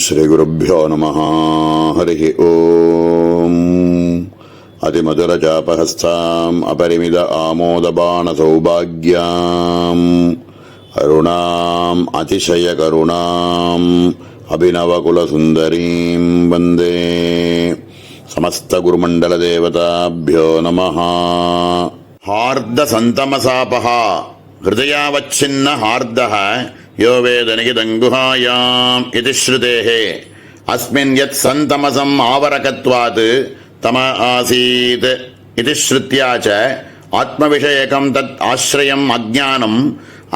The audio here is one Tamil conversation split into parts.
श्रीगुरुभ्यो नमः। हरिः ओम्। अतिमधुरचापहस्ताम् अपरिमित आमोदबाणसौभाग्याम् अरुणाम् अतिशयकरुणाम् अभिनवकुलसुन्दरीम् वन्दे। समस्तगुरुमण्डलदेवताभ्यो नमः। हार्दसन्तमसापः हृदयावच्छिन्न हार्दः यो वेदनिहितङ्गुहायाम् इति श्रुतेः। अस्मिन् यत् सन्तमसम् आवरकत्वात् तम आसीत् इति श्रुत्या च आत्मविषयकं तत् आश्रयम् अज्ञानम्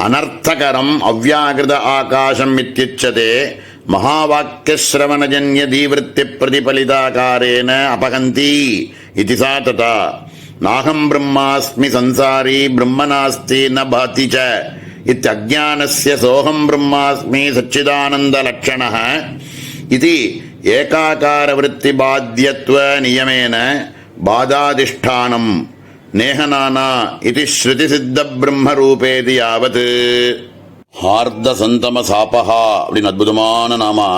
अनर्थकरम् अव्याकृत आकाशम् इत्युच्यते। महावाक्यश्रवणजन्यदीवृत्तिप्रतिफलिताकारेण अपहन्ति इति सा तथा। नाहं ब्रह्मास्मि संसारी ब्रह्म नास्ति न भाति च इत्यज्ञानस्य सोऽहं ब्रह्मास्मि सच्चिदानन्दलक्षणः इति एकाकारवृत्तिबाध्यत्व नियमेन बाधाधिष्ठानं नेहनाना इति श्रुतिसिद्धब्रह्मरूपेति यावत्। हार्दसन्तमसापः அப்படின்னு அற்புதமான நாமா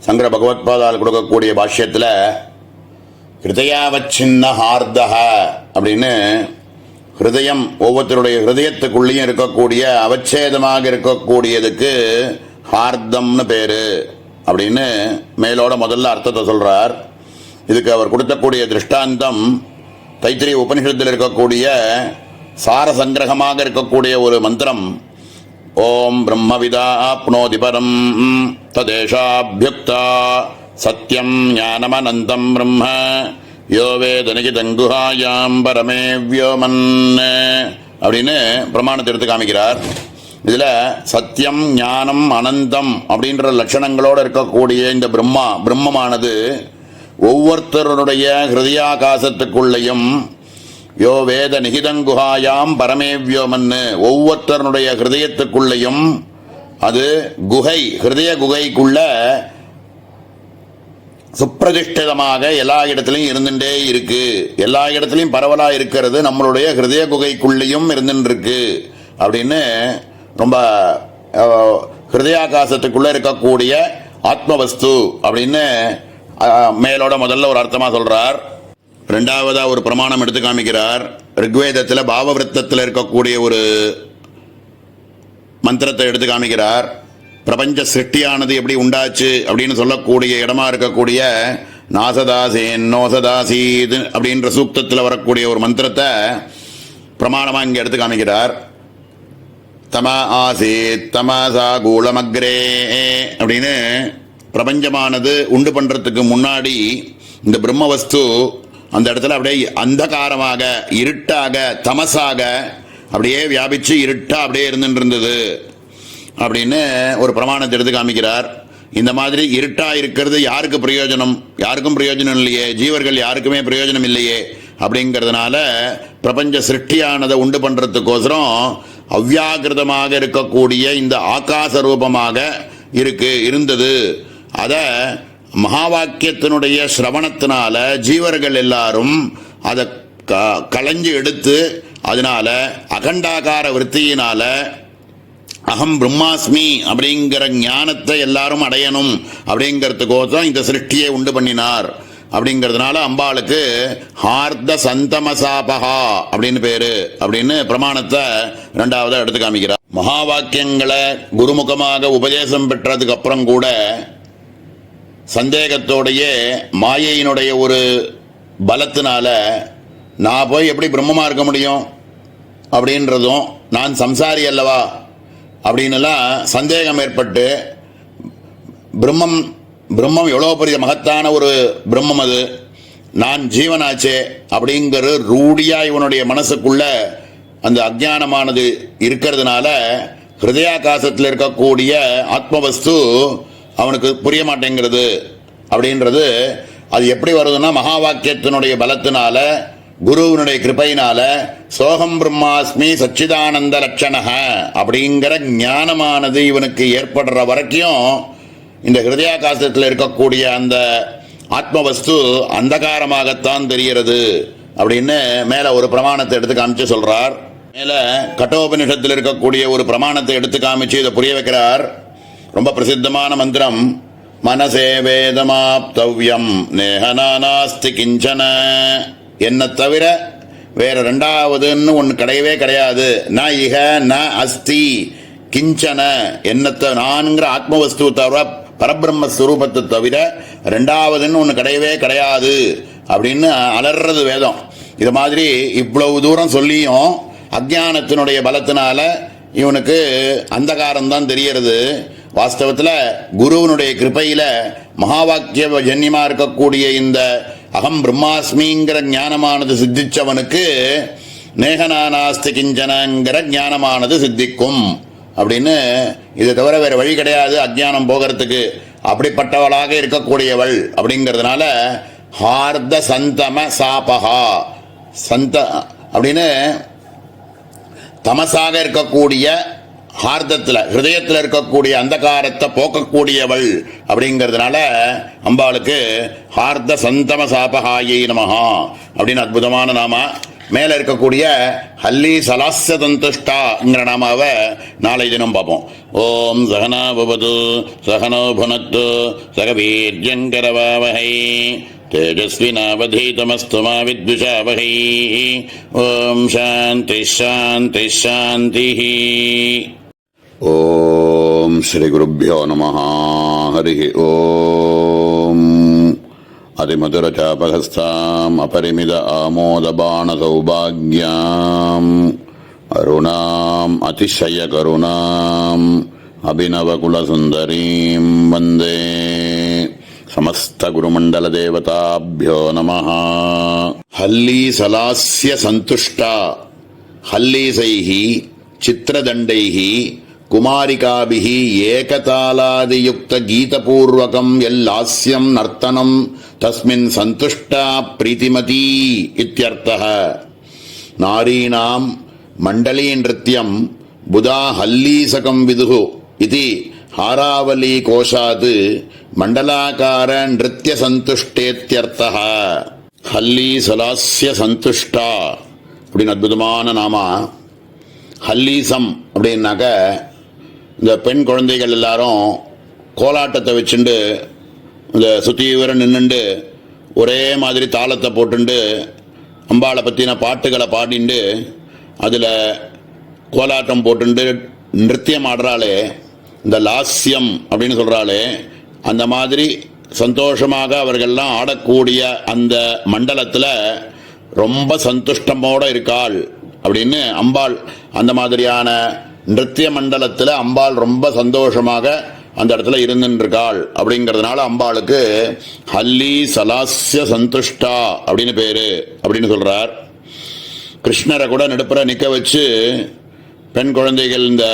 சங்கர பகவத்பாதால் கொடுக்கக்கூடிய பாஷ்யத்தில் ஹிருதயாவச்சின்ன ஹார்தக அப்படின்னு ஹிருதயம் ஒவ்வொருத்தருடைய ஹிருதயத்துக்குள்ளேயும் இருக்கக்கூடிய அவச்சேதமாக இருக்கக்கூடியதுக்கு ஹார்தம்னு பேரு அப்படின்னு மேலோட முதல்ல அர்த்தத்தை சொல்றார். இதுக்கு அவர் கொடுக்கக்கூடிய திருஷ்டாந்தம் தைத்திரிய உபனிஷத்தில் இருக்கக்கூடிய சார சங்கிரகமாக இருக்கக்கூடிய ஒரு மந்திரம். ஓம் பிரம்மவிதா ஆப்னோதி பரம் ததேஷாப்யுக்தா சத்யம் ஞானமனந்தம் பிரம்ம யோ வேதனிகிதங்குஹாயாம் பரமே வியோமன் அப்படின்னு பிரமாணத்தை எடுத்து காமிக்கிறார். இதில் சத்தியம் ஞானம் அனந்தம் அப்படின்ற லட்சணங்களோடு இருக்கக்கூடிய இந்த பிரம்மமானது ஒவ்வொருத்தருடைய ஹிருதயாகாசத்துக்குள்ளேயும் யோ வேத நிகிதங்குஹாயாம் பரமே வியோமன்னு ஒவ்வொருத்தருடைய ஹிருதயத்துக்குள்ளேயும் அது குகை ஹிருதய குகைக்குள்ள சுப்பிரதிஷ்டிதமாக எல்லா இடத்துலையும் இருந்துட்டே இருக்கு. எல்லா இடத்துலையும் பரவலா இருக்கிறது நம்மளுடைய ஹிருதய குகைக்குள்ளேயும் இருந்துருக்கு அப்படின்னு ரொம்ப ஹிருதயாகாசத்துக்குள்ள இருக்கக்கூடிய ஆத்மவஸ்து அப்படின்னு மேலோட முதல்ல ஒரு அர்த்தமா சொல்றார். ரெண்டாவதா ஒரு பிரமாணம் எடுத்து காமிக்கிறார். ரிக்வேதத்தில் பாவவிருத்தத்தில் இருக்கக்கூடிய ஒரு மந்திரத்தை எடுத்து காமிக்கிறார். பிரபஞ்ச சிருஷ்டியானது எப்படி உண்டாச்சு அப்படின்னு சொல்லக்கூடிய இடமா இருக்கக்கூடிய நாசதாசேன் நோசதாசீது அப்படின்ற சூக்தத்தில் வரக்கூடிய ஒரு மந்திரத்தை பிரமாணமாக இங்கே எடுத்து காமிக்கிறார். தம ஆசீத் தமசா கூலமக்ரே அப்படின்னு பிரபஞ்சமானது உண்டு பண்ணுறதுக்கு முன்னாடி இந்த பிரம்மவஸ்து அந்த இடத்துல அப்படியே அந்தகாரமாக இருட்டாக தமசாக அப்படியே வியாபிச்சு இருட்டா அப்படியே இருந்துட்டு இருந்தது அப்படின்னு ஒரு பிரமாணத்தை எடுத்து காமிக்கிறார். இந்த மாதிரி இருட்டா இருக்கிறது யாருக்கு பிரயோஜனம்? யாருக்கும் பிரயோஜனம் இல்லையே, ஜீவர்கள் யாருக்குமே பிரயோஜனம் இல்லையே. அப்படிங்கிறதுனால பிரபஞ்ச சிருஷ்டியானதை உண்டு பண்றதுக்கோசரம் அவ்யாகிருதமாக இருக்கக்கூடிய இந்த ஆகாச ரூபமாக இருந்தது. அத மகா வாக்கியத்தினுடைய சிரவணத்தினால ஜீவர்கள் எல்லாரும் அதை களைஞ்சு எடுத்து அதனால அகண்டாகார விருத்தியினால அகம் பிரம்மாஸ்மி அப்படிங்கிற ஞானத்தை எல்லாரும் அடையணும் அப்படிங்கிறதுக்கோசம் இந்த சிருஷ்டியை உண்டு பண்ணினார். அப்படிங்கிறதுனால அம்பாளுக்கு ஹார்த சந்தமசாபகா அப்படின்னு பேரு அப்படின்னு பிரமாணத்தை ரெண்டாவதா எடுத்து காமிக்கிறார். மகா வாக்கியங்களை குருமுகமாக உபதேசம் பெற்றதுக்கு அப்புறம் கூட சந்தேகத்தோடையே மாயையினுடைய ஒரு பலத்தினால நான் போய் எப்படி பிரம்மமா இருக்க முடியும் அப்படின்றதும் நான் சம்சாரி அல்லவா அப்படின்னுலாம் சந்தேகம் ஏற்பட்டு பிரம்மம் எவ்வளோ பெரிய மகத்தான ஒரு பிரம்மம், அது நான் ஜீவனாச்சே அப்படிங்கிற ரூடியா இவனுடைய மனசுக்குள்ள அந்த அஜ்ஞானமானது இருக்கிறதுனால ஹிருதயாகாசத்தில் இருக்கக்கூடிய ஆத்மவஸ்து அவனுக்கு புரிய மாட்டேங்கிறது. அப்படின்றது அது எப்படி வருதுன்னா மகா வாக்கியத்தினுடைய பலத்தினால குருவினுடைய கிருபையினால சோகம் பிரம்மாஸ்மி சச்சிதானந்த லட்சணக அப்படிங்கிற ஞானமானது இவனுக்கு ஏற்படுற வரைக்கும் இந்த ஹிருதயாகாசத்தில் இருக்கக்கூடிய அந்த ஆத்மவஸ்து அந்தகாரமாகத்தான் தெரிகிறது அப்படின்னு மேல ஒரு பிரமாணத்தை எடுத்து காமிச்சு சொல்றார். மேல கட்டோபனிஷத்தில் இருக்கக்கூடிய ஒரு பிரமாணத்தை எடுத்து காமிச்சு இதை புரிய வைக்கிறார். ரொம்ப பிரசித்தமான மந்திரம். மனசே வேதமாப்தவ்யம் நேஹனாஸ்தி கிஞ்சன. என்ன தவிர வேற ரெண்டாவதுன்னு ஒன்று கிடையவே கிடையாது. ந இக ந அஸ்தி கிஞ்சன. என்னத்தை நான்கிற ஆத்மவஸ்து தவிர பரபிரம்மஸ்வரூபத்தை தவிர ரெண்டாவதுன்னு ஒன்று கிடையவே கிடையாது அப்படின்னு அலறது வேதம். இது மாதிரி இவ்வளவு தூரம் சொல்லியும் அஜ்ஞானத்தினுடைய பலத்தினால இவனுக்கு அந்தகாரம்தான் தெரியறது. வாஸ்தவத்தில் குருவனுடைய கிருபையில மகா வாக்கிய ஜன்யமா இருக்கக்கூடிய இந்த அகம் பிரம்மாஸ்மிங்கிற ஞானமானது சித்திச்சவனுக்கு நேகனானாஸ்தி கிஞ்சனங்கிற ஞானமானது சித்திக்கும் அப்படின்னு. இதை தவிர வேற வழி கிடையாது அஜ்ஞானம் போகிறதுக்கு. அப்படிப்பட்டவளாக இருக்கக்கூடியவள் அப்படிங்கிறதுனால ஹார்த சந்தம சாபகா. சந்த அப்படின்னு தமசாக இருக்கக்கூடிய ஹார்தத்தில் ஹிருதயத்தில் இருக்கக்கூடிய அந்தகாரத்தை போக்கக்கூடியவள் அப்படிங்கிறதுனால அம்பாளுக்கு ஹார்த சந்தம சாபகாயை நமஹா அப்படின்னு அற்புதமான நாம. மேலே இருக்கக்கூடிய ஹல்லி சலாஸ்ய சந்துஷ்டாங்கிற நாமாவை நாளை தினம் பார்ப்போம். ஓம் சகனா பவது சகனோ புனத்து சகவீர்யங்கரவாவஹை தேஜஸ்வினாவதீதமஸ்து மா வித்விஷாவஹை. ஓம் சாந்தி சாந்தி சாந்தி. ஓம் ஸ்ரீ குருப்யோ நமஹ. ஹரி ஓம். அதிமதுரச்சாபகஸ்தாம் அபரிமித ஆமோதபாண சௌபாக்யாம் அருணாம் அதிசய கருணாம் அபிநவகுலசுந்தரீம் வந்தே. சமஸ்த குருமண்டல தேவதாபியோ நமஹ. ஹல்லி சலாஸ்ய சந்துஷ்டா ஹல்லீசைஹி சித்திரதண்டைஹி குமாரிகாபிஹி ஏகதாலாதியுக்த கீதபூர்வகம் எல்லாஸ்யம் நர்த்தனம் தஸ்மின் சந்துஷ்டா பிரீதிமதி இத்யர்த்தः. நாரீணாம் மண்டலீ நிருத்யம் புதா ஹல்லீசகம் விதுஹு இதி ஹாராவலி கோஷாத் மண்டலாகார நிருத்ய சந்துஷ்டேத்யர்த்தः. ஹல்லி சலாஸ்ய சந்துஷ்டா அப்படின்னு அற்புதமான நாமா. ஹல்லீசம் அப்படின்னாக்க இந்த பெண் குழந்தைகள் எல்லாரும் கோலாட்டத்தை வச்சுண்டு இந்த சுத்தீவிர நின்றுண்டு ஒரே மாதிரி தாளத்தை போட்டுண்டு அம்பாளை பற்றின பாட்டுகளை பாடிண்டு அதில் கோலாட்டம் போட்டுண்டு நிருத்தியம் ஆடுறாளே, இந்த லாஸ்யம் அப்படின்னு சொல்கிறாளே, அந்த மாதிரி சந்தோஷமாக அவர்கள்லாம் ஆடக்கூடிய அந்த மண்டலத்தில் ரொம்ப சந்துஷ்டமோடு இருக்காள் அப்படின்னு அம்பாள். அந்த மாதிரியான நிருத்திய மண்டலத்தில் அம்பாள் ரொம்ப சந்தோஷமாக அந்த இடத்துல இருந்துருக்காள். அப்படிங்கிறதுனால அம்பாளுக்கு ஹல்லி சலாஸ்ய சந்துஷ்டா அப்படின்னு பேரு அப்படின்னு சொல்றார். கிருஷ்ணரை கூட நடுப்புற நிற்க வச்சு பெண் குழந்தைகள் இந்த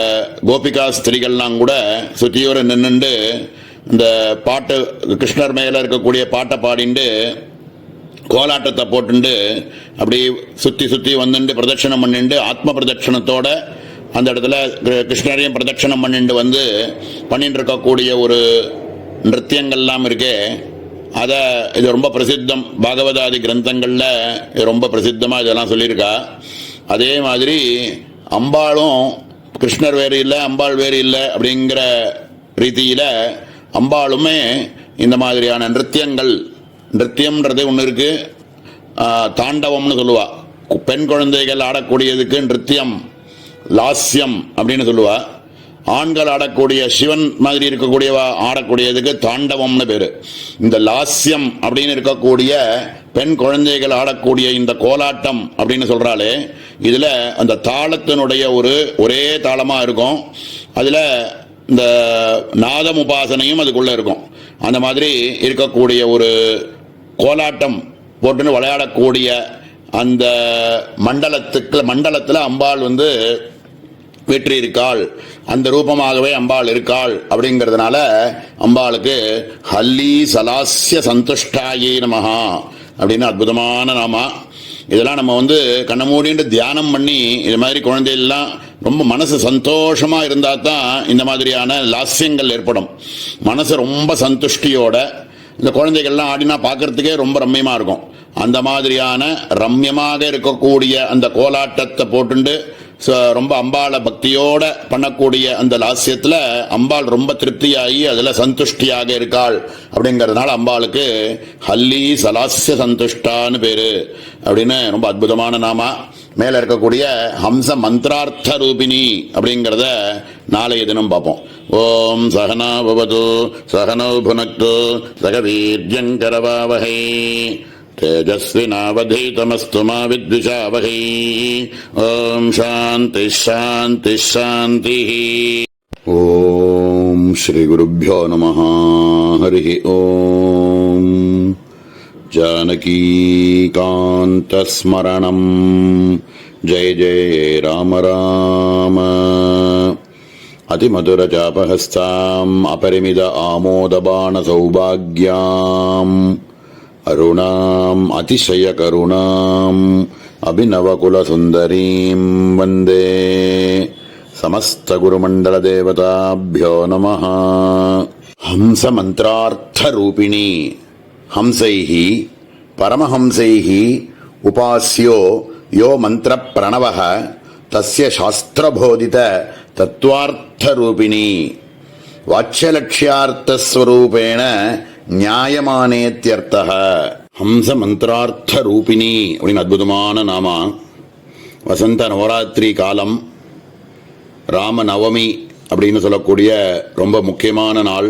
கோபிகா ஸ்திரிகள்லாம் கூட சுத்தியோர நின்றுண்டு இந்த பாட்டு கிருஷ்ணர் மேல இருக்கக்கூடிய பாட்டை பாடிண்டு கோலாட்டத்தை போட்டுண்டு அப்படி சுற்றி சுற்றி வந்துட்டு பிரதட்சணம் பண்ணிண்டு ஆத்ம பிரதட்சணத்தோட அந்த இடத்துல கிருஷ்ணரையும் பிரதட்சணம் பண்ணிட்டு இருக்கக்கூடிய ஒரு நிருத்தியங்கள்லாம் இருக்கே. அதை இது ரொம்ப பிரசித்தம். பாகவதாதி கிரந்தங்களில் இது ரொம்ப பிரசித்தமாக இதெல்லாம் சொல்லியிருக்கா. அதே மாதிரி அம்பாளும் கிருஷ்ணர் வேறு இல்லை அம்பாள் வேறு இல்லை அப்படிங்கிற ரீதியில் அம்பாளுமே இந்த மாதிரியான நிருத்தியம்ன்றது ஒன்று இருக்குது. தாண்டவம்னு சொல்லுவா. பெண் குழந்தைகள் ஆடக்கூடியதுக்கு நிருத்தியம் லாஸ்யம் அப்படின்னு சொல்லுவா. ஆண்கள் ஆடக்கூடிய சிவன் மாதிரி இருக்கக்கூடியவா ஆடக்கூடியதுக்கு தாண்டவம்னு பேரு. இந்த லாஸ்யம் அப்படின்னு இருக்கக்கூடிய பெண் குழந்தைகள் ஆடக்கூடிய இந்த கோலாட்டம் அப்படின்னு சொல்றாளே, இதுல அந்த தாளத்தினுடைய ஒரே தாளமா இருக்கும். அதுல இந்த நாதம் உபாசனையும் அதுக்குள்ள இருக்கும். அந்த மாதிரி இருக்கக்கூடிய ஒரு கோலாட்டம் போட்டுன்னு விளையாடக்கூடிய அந்த மண்டலத்தில் அம்பாள் வெற்றி இருக்காள். அந்த ரூபமாகவே அம்பாள் இருக்காள். அப்படிங்கிறதுனால அம்பாளுக்கு ஹல்லி சலாஸ்ய சந்துஷ்டாயே நமஹா அப்படின்னு அற்புதமான நாமா. இதெல்லாம் நம்ம கண்ண மூடிட்டு தியானம் பண்ணி இது மாதிரி குழந்தைகள்லாம் ரொம்ப மனசு சந்தோஷமா இருந்தா தான் இந்த மாதிரியான லாஸ்யங்கள் ஏற்படும். மனசு ரொம்ப சந்துஷ்டியோட இந்த குழந்தைகள்லாம் ஆடினா பார்க்கறதுக்கே ரொம்ப ரம்யமா இருக்கும். அந்த மாதிரியான ரம்யமாக இருக்கக்கூடிய அந்த கோலாட்டத்தை போட்டுண்டு ரொம்ப அம்பாளை பக்தியோட பண்ணக்கூடிய அந்த லாஸ்யத்துல அம்பாள் ரொம்ப திருப்தியாகி அதுல சந்துஷ்டியாக இருக்காள். அப்படிங்கறதுனால அம்பாளுக்கு ஹல்லி சலாஸ்ய சந்துஷ்டான்னு பேரு அப்படின்னு ரொம்ப அற்புதமான நாமா. மேல இருக்கக்கூடிய ஹம்ச மந்திரார்த்த ரூபிணி அப்படிங்கறத நாளைய தினம் பார்ப்போம். ஓம் சகனா பவது சகனௌ புனக்து சக வீர்யங்கரவாவஹை तेजस्विनावधीतमस्तु मा विद्विषावहै. ओम शांति शांति शांति. ओम श्री गुरुभ्यो नमः. हरि ओम. जानकी कांतस्मरणं जय जय राम राम. अतिमधुरचापहस्ताम् अपरिमित आमोदबाण सौभाग्याम् अरुणाम् अतिशयकरुणाम् अभिनवकुलसुन्दरीम् वन्दे. समस्तगुरुमण्डलदेवताभ्यो नमः. हंसमन्त्रार्थरूपिणी. हंसैः परमहंसैः उपास्यो यो मन्त्रप्रणवः तस्य शास्त्रबोधित तत्त्वार्थरूपिणी. वाच्यलक्ष्यार्थस्वरूपेण நியாயமானேத்யர்த்தः. ஹம்ச மந்திரார்த்த ரூபிணி அப்படின்னு அற்புதமான நாமா. வசந்த நவராத்திரி காலம், ராம நவமி அப்படின்னு சொல்லக்கூடிய ரொம்ப முக்கியமான நாள்.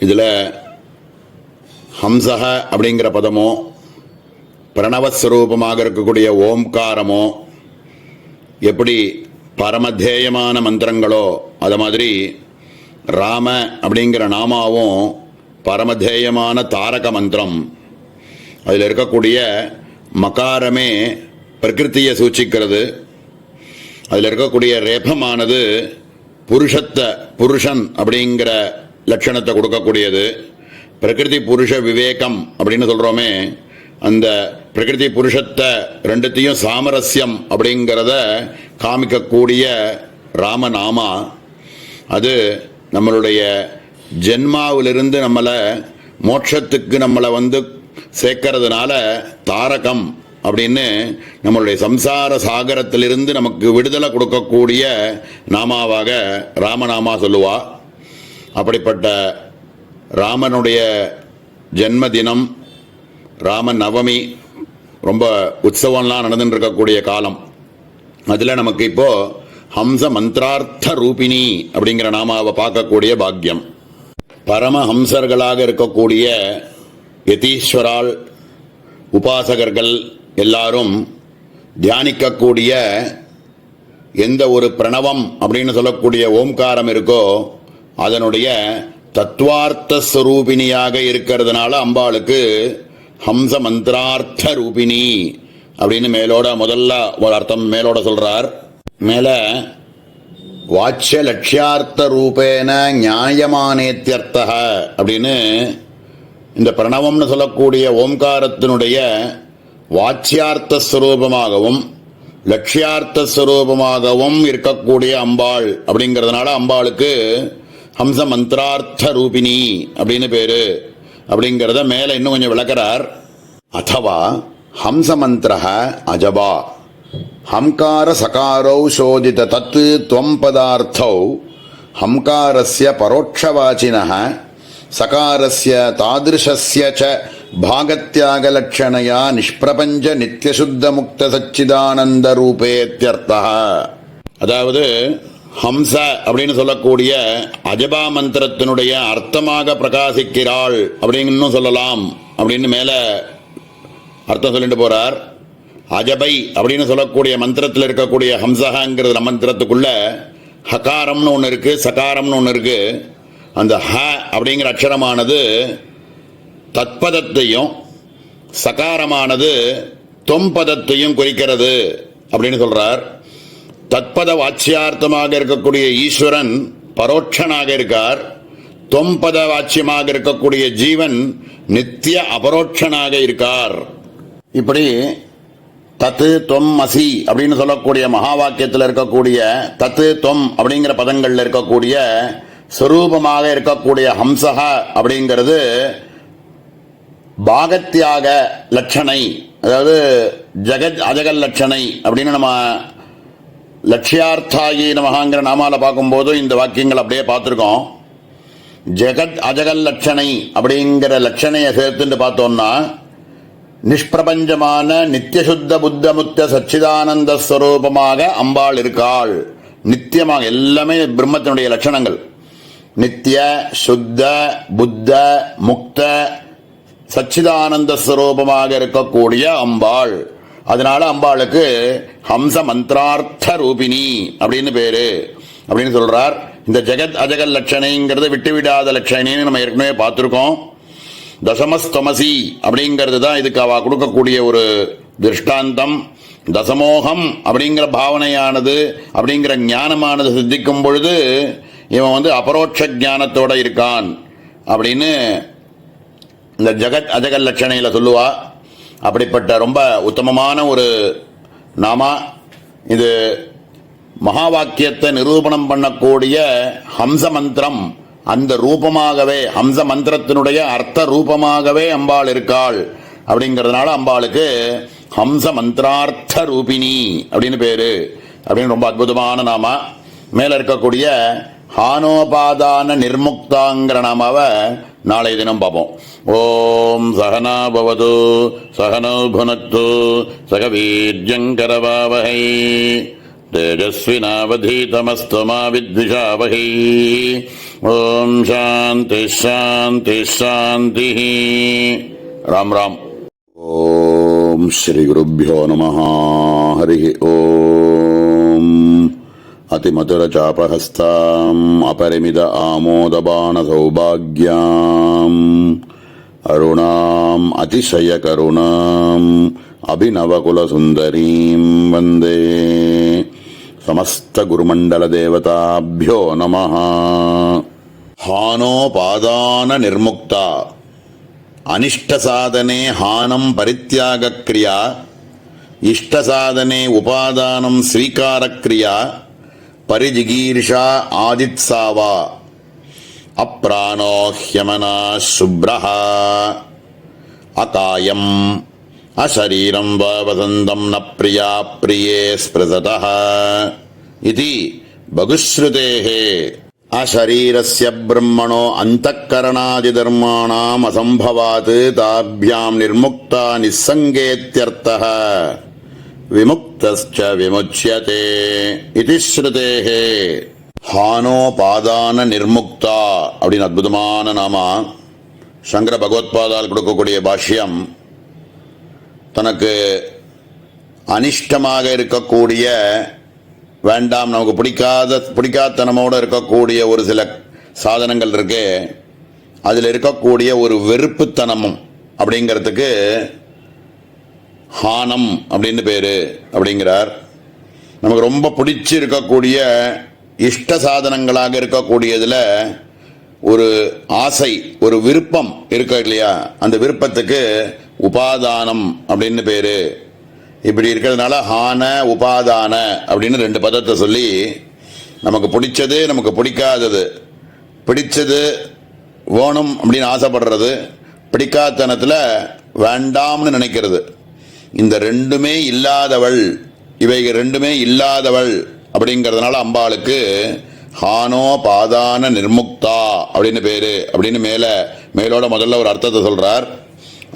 இதுல ஹம்சக அப்படிங்கிற பதமோ பிரணவஸ்வரூபமாக இருக்கக்கூடிய ஓம்காரமோ எப்படி பரமதேயமான மந்திரங்களோ அது மாதிரி ராம அப்படிங்கிற நாமாவும் பரமதேயமான தாரக மந்திரம். அதில் இருக்கக்கூடிய மகாரமே பிரகிருத்தியை சூச்சிக்கிறது. அதில் இருக்கக்கூடிய ரேபமானது புருஷன் அப்படிங்கிற லட்சணத்தை கொடுக்கக்கூடியது. பிரகிருதி புருஷ விவேகம் அப்படின்னு சொல்றோமே, அந்த பிரகிருதி புருஷத்தை ரெண்டுத்தையும் சாமரஸ்யம் அப்படிங்கிறத காமிக்கக்கூடிய ராமநாமா. அது நம்மளுடைய ஜென்மாவிலிருந்து நம்மளை மோட்சத்துக்கு நம்மளை சேர்க்கறதுனால தாரகம் அப்படின்னு நம்மளுடைய சம்சார சாகரத்திலிருந்து நமக்கு விடுதலை கொடுக்கக்கூடிய நாமாவாக ராமநாமா சொல்லுவா. அப்படிப்பட்ட ராமனுடைய ஜென்மதினம், ராம நவமி ரொம்ப உற்சவம்லாம் நடந்துட்டு இருக்கக்கூடிய காலம். அதில் நமக்கு இப்போ ஹம்ச மந்திரார்த்த ரூபிணி அப்படிங்கிற நாமாவை பார்க்கக்கூடிய பாக்கியம். பரமஹம்சர்களாக இருக்கக்கூடிய யதீஸ்வரால் உபாசகர்கள் எல்லாரும் தியானிக்கக்கூடிய எந்த ஒரு பிரணவம் அப்படின்னு சொல்லக்கூடிய ஓம்காரம் இருக்கோ அதனுடைய தத்துவார்த்த ஸ்வரூபிணியாக இருக்கிறதுனால அம்பாளுக்கு ஹம்ச மந்திரார்த்த ரூபிணி அப்படின்னு மேலோட முதல்ல ஒரு அர்த்தம் மேலோட சொல்றார். மேல வாட்சிய லட்சியார்த்த ரூபேன நியாயமானேத்யர்த்தः அப்படின்னு இந்த பிரணவம்னு சொல்லக்கூடிய ஓம்காரத்தினுடைய வாட்சியார்த்த ஸ்வரூபமாகவும் லட்சியார்த்த ஸ்வரூபமாகவும் இருக்கக்கூடிய அம்பாள் அப்படிங்கிறதுனால அம்பாளுக்கு ஹம்ச மந்திரார்த்த ரூபிணி அப்படின்னு பேரு அப்படிங்கிறத மேல இன்னும் கொஞ்சம் விளக்கிறார். அதவா ஹம்ச மந்திரஹ அஜபா ஹம்கார சகாரௌ சோதித தத்து த்வம் பதார்த்தௌ ஹம்காரஸ்ய பரோட்சவாச்சினஹ சகாரஸ்ய தாதிருஷஸ்ய ச பாகத்யாக லட்சணயா நிஷ்பிரபஞ்ச நித்யசுத்த முக்த சச்சிதானந்த ரூபேத்யர்த்தः. அதாவது ஹம்ச அப்படின்னு சொல்லக்கூடிய அஜபா மந்திரத்தினுடைய அர்த்தமாக பிரகாசிக்கிறாள் அப்படின்னு சொல்லலாம் அப்படின்னு மேல அர்த்தம் சொல்லிட்டு போறார். அஜபை அப்படின்னு சொல்லக்கூடிய மந்திரத்தில் இருக்கக்கூடிய ஹம்சஹங்கிறது மந்திரத்துக்குள்ள ஹகாரம்னு ஒன்று இருக்கு, சகாரம்னு ஒன்று இருக்கு. அந்த ஹ அப்படிங்கிற அக்ஷரமானது தத்பதத்தையும் சகாரமானது தொம்பதத்தையும் குறிக்கிறது அப்படின்னு சொல்றார். தத்பத வாச்சியார்த்தமாக இருக்கக்கூடிய ஈஸ்வரன் பரோட்சனாக இருக்கார். தொம்பத வாச்சியமாக இருக்கக்கூடிய ஜீவன் நித்திய அபரோட்சனாக இருக்கார். இப்படி தத்து தொம் அசி அப்படின்னு சொல்லக்கூடிய மகா வாக்கியத்தில் இருக்கக்கூடிய தத்து தொம் அப்படிங்கிற பதங்கள்ல இருக்கக்கூடிய ஸ்வரூபமாக இருக்கக்கூடிய ஹம்சஹ அப்படிங்கிறது பாகத்யாக லட்சணை, அதாவது ஜெகத் அஜகல் லட்சணை அப்படின்னு நம்ம லட்சியார்த்தாயி நமகாங்கிற நாமால பார்க்கும்போது இந்த வாக்கியங்கள் அப்படியே பார்த்துருக்கோம். ஜெகத் அஜகல் லட்சணை அப்படிங்கிற லட்சணையை சேர்த்துட்டு பார்த்தோம்னா நிஷ்பிரபஞ்சமான நித்தியசுத்த புத்தமுத்த சச்சிதானந்த ஸ்வரூபமாக அம்பாள் இருக்காள். நித்தியமாக எல்லாமே பிரம்மத்தினுடைய லட்சணங்கள். நித்திய சுத்த புத்த முக்த சச்சிதானந்த ஸ்வரூபமாக இருக்கக்கூடிய அம்பாள். அதனால அம்பாளுக்கு ஹம்ச மந்திரார்த்த ரூபிணி அப்படின்னு பேரு அப்படின்னு சொல்றார். இந்த ஜெகத் அஜகல் லட்சணைங்கிறது விட்டுவிடாத லட்சணைன்னு நம்ம ஏற்கனவே பார்த்துருக்கோம். தசமஸ்தமசி அப்படிங்கிறது தான் இதுக்கு அவ கொடுக்கக்கூடிய ஒரு திருஷ்டாந்தம். தசமோகம் அப்படிங்கிற பாவனையானது அப்படிங்கிற ஞானமானது சித்திக்கும் பொழுது இவன் அபரோட்ச ஞானத்தோட இருக்கான் அப்படின்னு இந்த ஜெகத் அஜகல் லட்சணையில சொல்லுவா. அப்படிப்பட்ட ரொம்ப உத்தமமான ஒரு நாமா இது. மகா வாக்கியத்தை நிரூபணம் பண்ணக்கூடிய ஹம்ச மந்திரம் அந்த ரூபமாகவே, ஹம்ச மந்திரத்தினுடைய அர்த்த ரூபமாகவே அம்பாள் இருக்காள். அப்படிங்கிறதுனால அம்பாளுக்கு ஹம்ச மந்திரார்த்த ரூபிணி அப்படின்னு பேரு அப்படின்னு ரொம்ப அற்புதமான நாமா. மேல இருக்கக்கூடிய ஹானோபாதான நிர்முக்தாங்கிற நாமாவை நாளை தினம் பார்ப்போம். ஓம் சகனா பவது சகனோ புனக்து சக வீர்யங்கரவாவஹை தேஜஸ்வினாவதீதமஸ்து மா வித்விஷாவஹை. ஓம் சாந்தி சாந்தி சாந்தி. ராம் ராம். ஓம் ஸ்ரீ குருभ्यो நமः. ஹரி ஓம். அதிமதுரச்சாபஹஸ்தாம் அபரிமித ஆமோதபான சௌபாக்யாம் அருணாம் அதிசய கருணாம் அபிநவகுல சுந்தரீம் வந்தே. சமஸ்த குருமண்டல தேவதாभ्यो நமः. ஹானோபாதான நிர்முக்தா அனிஷ்ட சாதனே ஹானம் பரித்யாக கிரியா இஷ்ட சாதனே உபாதானம் ஸ்வீகார கிரியா பரிஜிகீர்ஷா ஆதித்சாவா அப்ராணோ ஹ்யமனா சுப்ரஹா அகாயம் அசரீரம் வ வசந்தம் ந பிரியா பிரியே ஸ்பிருசதஹ இதி பகுஸ்ருதேஹே. அசரீரஸ்ய பிரம்மணோ அந்தக்கரணாதி தர்மாணாம் அசம்பவாத் தாபியாம் நிர்முக்தா நிஸ்ஸங்கேத்யர்த்தः விமுக்தஸ்ச விமுச்யதே இதி ஸ்ருதேஹே. ஹானோபாதான நிர்முக்தா அப்படின்னு அற்புதமான நாமா. சங்கர பகவத்பாதால் கொடுக்கக்கூடிய பாஷ்யம் தனக்கு அனிஷ்டமாக இருக்கக்கூடிய வேண்டாம் நமக்கு பிடிக்காதனமோடு இருக்கக்கூடிய ஒரு சில சாதனங்கள் இருக்கு, அதில் இருக்கக்கூடிய ஒரு வெறுப்புத்தனமும் அப்படிங்கிறதுக்கு ஹானம் அப்படின்னு பேரு அப்படிங்கிறார். நமக்கு ரொம்ப பிடிச்சி இருக்கக்கூடிய இஷ்ட சாதனங்களாக இருக்கக்கூடியதுல ஒரு ஆசை, ஒரு விருப்பம் இருக்க இல்லையா, அந்த விருப்பத்துக்கு உபாதானம் அப்படின்னு பேரு. இப்படி இருக்கிறதுனால ஹான உபாதான அப்படின்னு ரெண்டு பதத்தை சொல்லி நமக்கு பிடிச்சது நமக்கு பிடிக்காதது, பிடிச்சது வேணும் அப்படின்னு ஆசைப்படுறது, பிடிக்காதனத்தில் வேண்டாம்னு நினைக்கிறது, இந்த ரெண்டுமே இல்லாதவள், இவைகள் ரெண்டுமே இல்லாதவள் அப்படிங்கிறதுனால அம்பாளுக்கு ஹானோபாதான நிர்முக்தா அப்படின்னு பேரு அப்படின்னு மேலோட முதல்ல ஒரு அர்த்தத்தை சொல்றார்.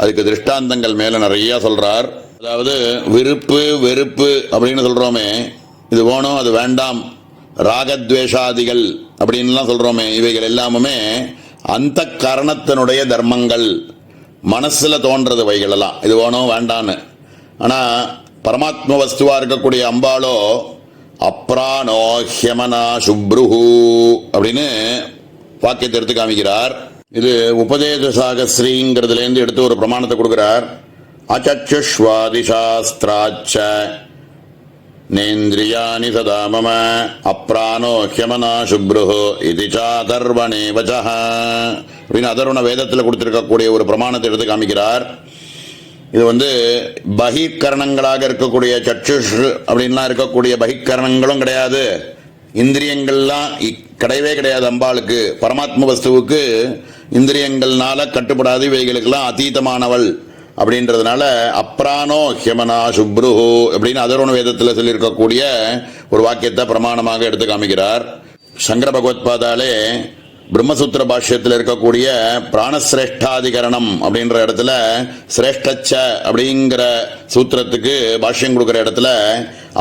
அதுக்கு திருஷ்டாந்தங்கள் மேல நிறைய சொல்றார். அதாவது விருப்பு வெறுப்பு அப்படின்னு சொல்றோமே, இது வேணும் அது வேண்டாம், ராகத்வேஷாதிகள் அப்படின்லாம் சொல்றோமே, இவைகள் எல்லாமே அந்த கரணத்தினுடைய தர்மங்கள், மனசுல தோன்றது வைகள் எல்லாம், இது வேணும் வேண்டான்னு. ஆனா பரமாத்ம வஸ்துவா இருக்கக்கூடிய அம்பாளோ அப்ராணோ ஹ்யமனா சுப்ருஹு அப்படின்னு வாக்கியத்தை எடுத்து காமிக்கிறார். இது உபதேச சாகஸ்ரீங்கிறதுலேருந்து எடுத்து ஒரு பிரமாணத்தை கொடுக்கிறார். அச்சுஷ்வாதிசாஸ்திராச்ச நேந்திரியானி சதா மம அப்ராணோ ஹ்யமனா சுப்ருஹு இது சாதர்வணே வசஹ அப்படின்னு அதர்வண வேதத்தில் கொடுத்திருக்கக்கூடிய ஒரு பிரமாணத்தை எடுத்து காமிக்கிறார். இது பகிக்கரணங்களாக இருக்கக்கூடிய சச்சுஷ் அப்படின்லாம் இருக்கக்கூடிய பகிக்கரணங்களும் கிடையாது, இந்திரியங்கள்லாம் கிடையவே கிடையாது அம்பாளுக்கு. பரமாத்ம வஸ்துவுக்கு இந்திரியங்கள்னால கட்டுப்படாது, இவைகளுக்கெல்லாம் அதீதமானவள் அப்படின்றதுனால அப்ராணோ ஹ்யமனா சுப்ருஹு அப்படின்னு அதர்வண வேதத்தில் சொல்லியிருக்கக்கூடிய ஒரு வாக்கியத்தை பிரமாணமாக எடுத்து காமிக்கிறார். சங்கர பகவத்பாதாலே பிரம்மசூத்திர பாஷ்யத்தில் இருக்கக்கூடிய பிராணசிரேஷ்டாதிகரணம் அப்படின்ற இடத்துல சிரேஷ்டச்ச அப்படிங்கிற சூத்திரத்துக்கு பாஷ்யம் கொடுக்கிற இடத்துல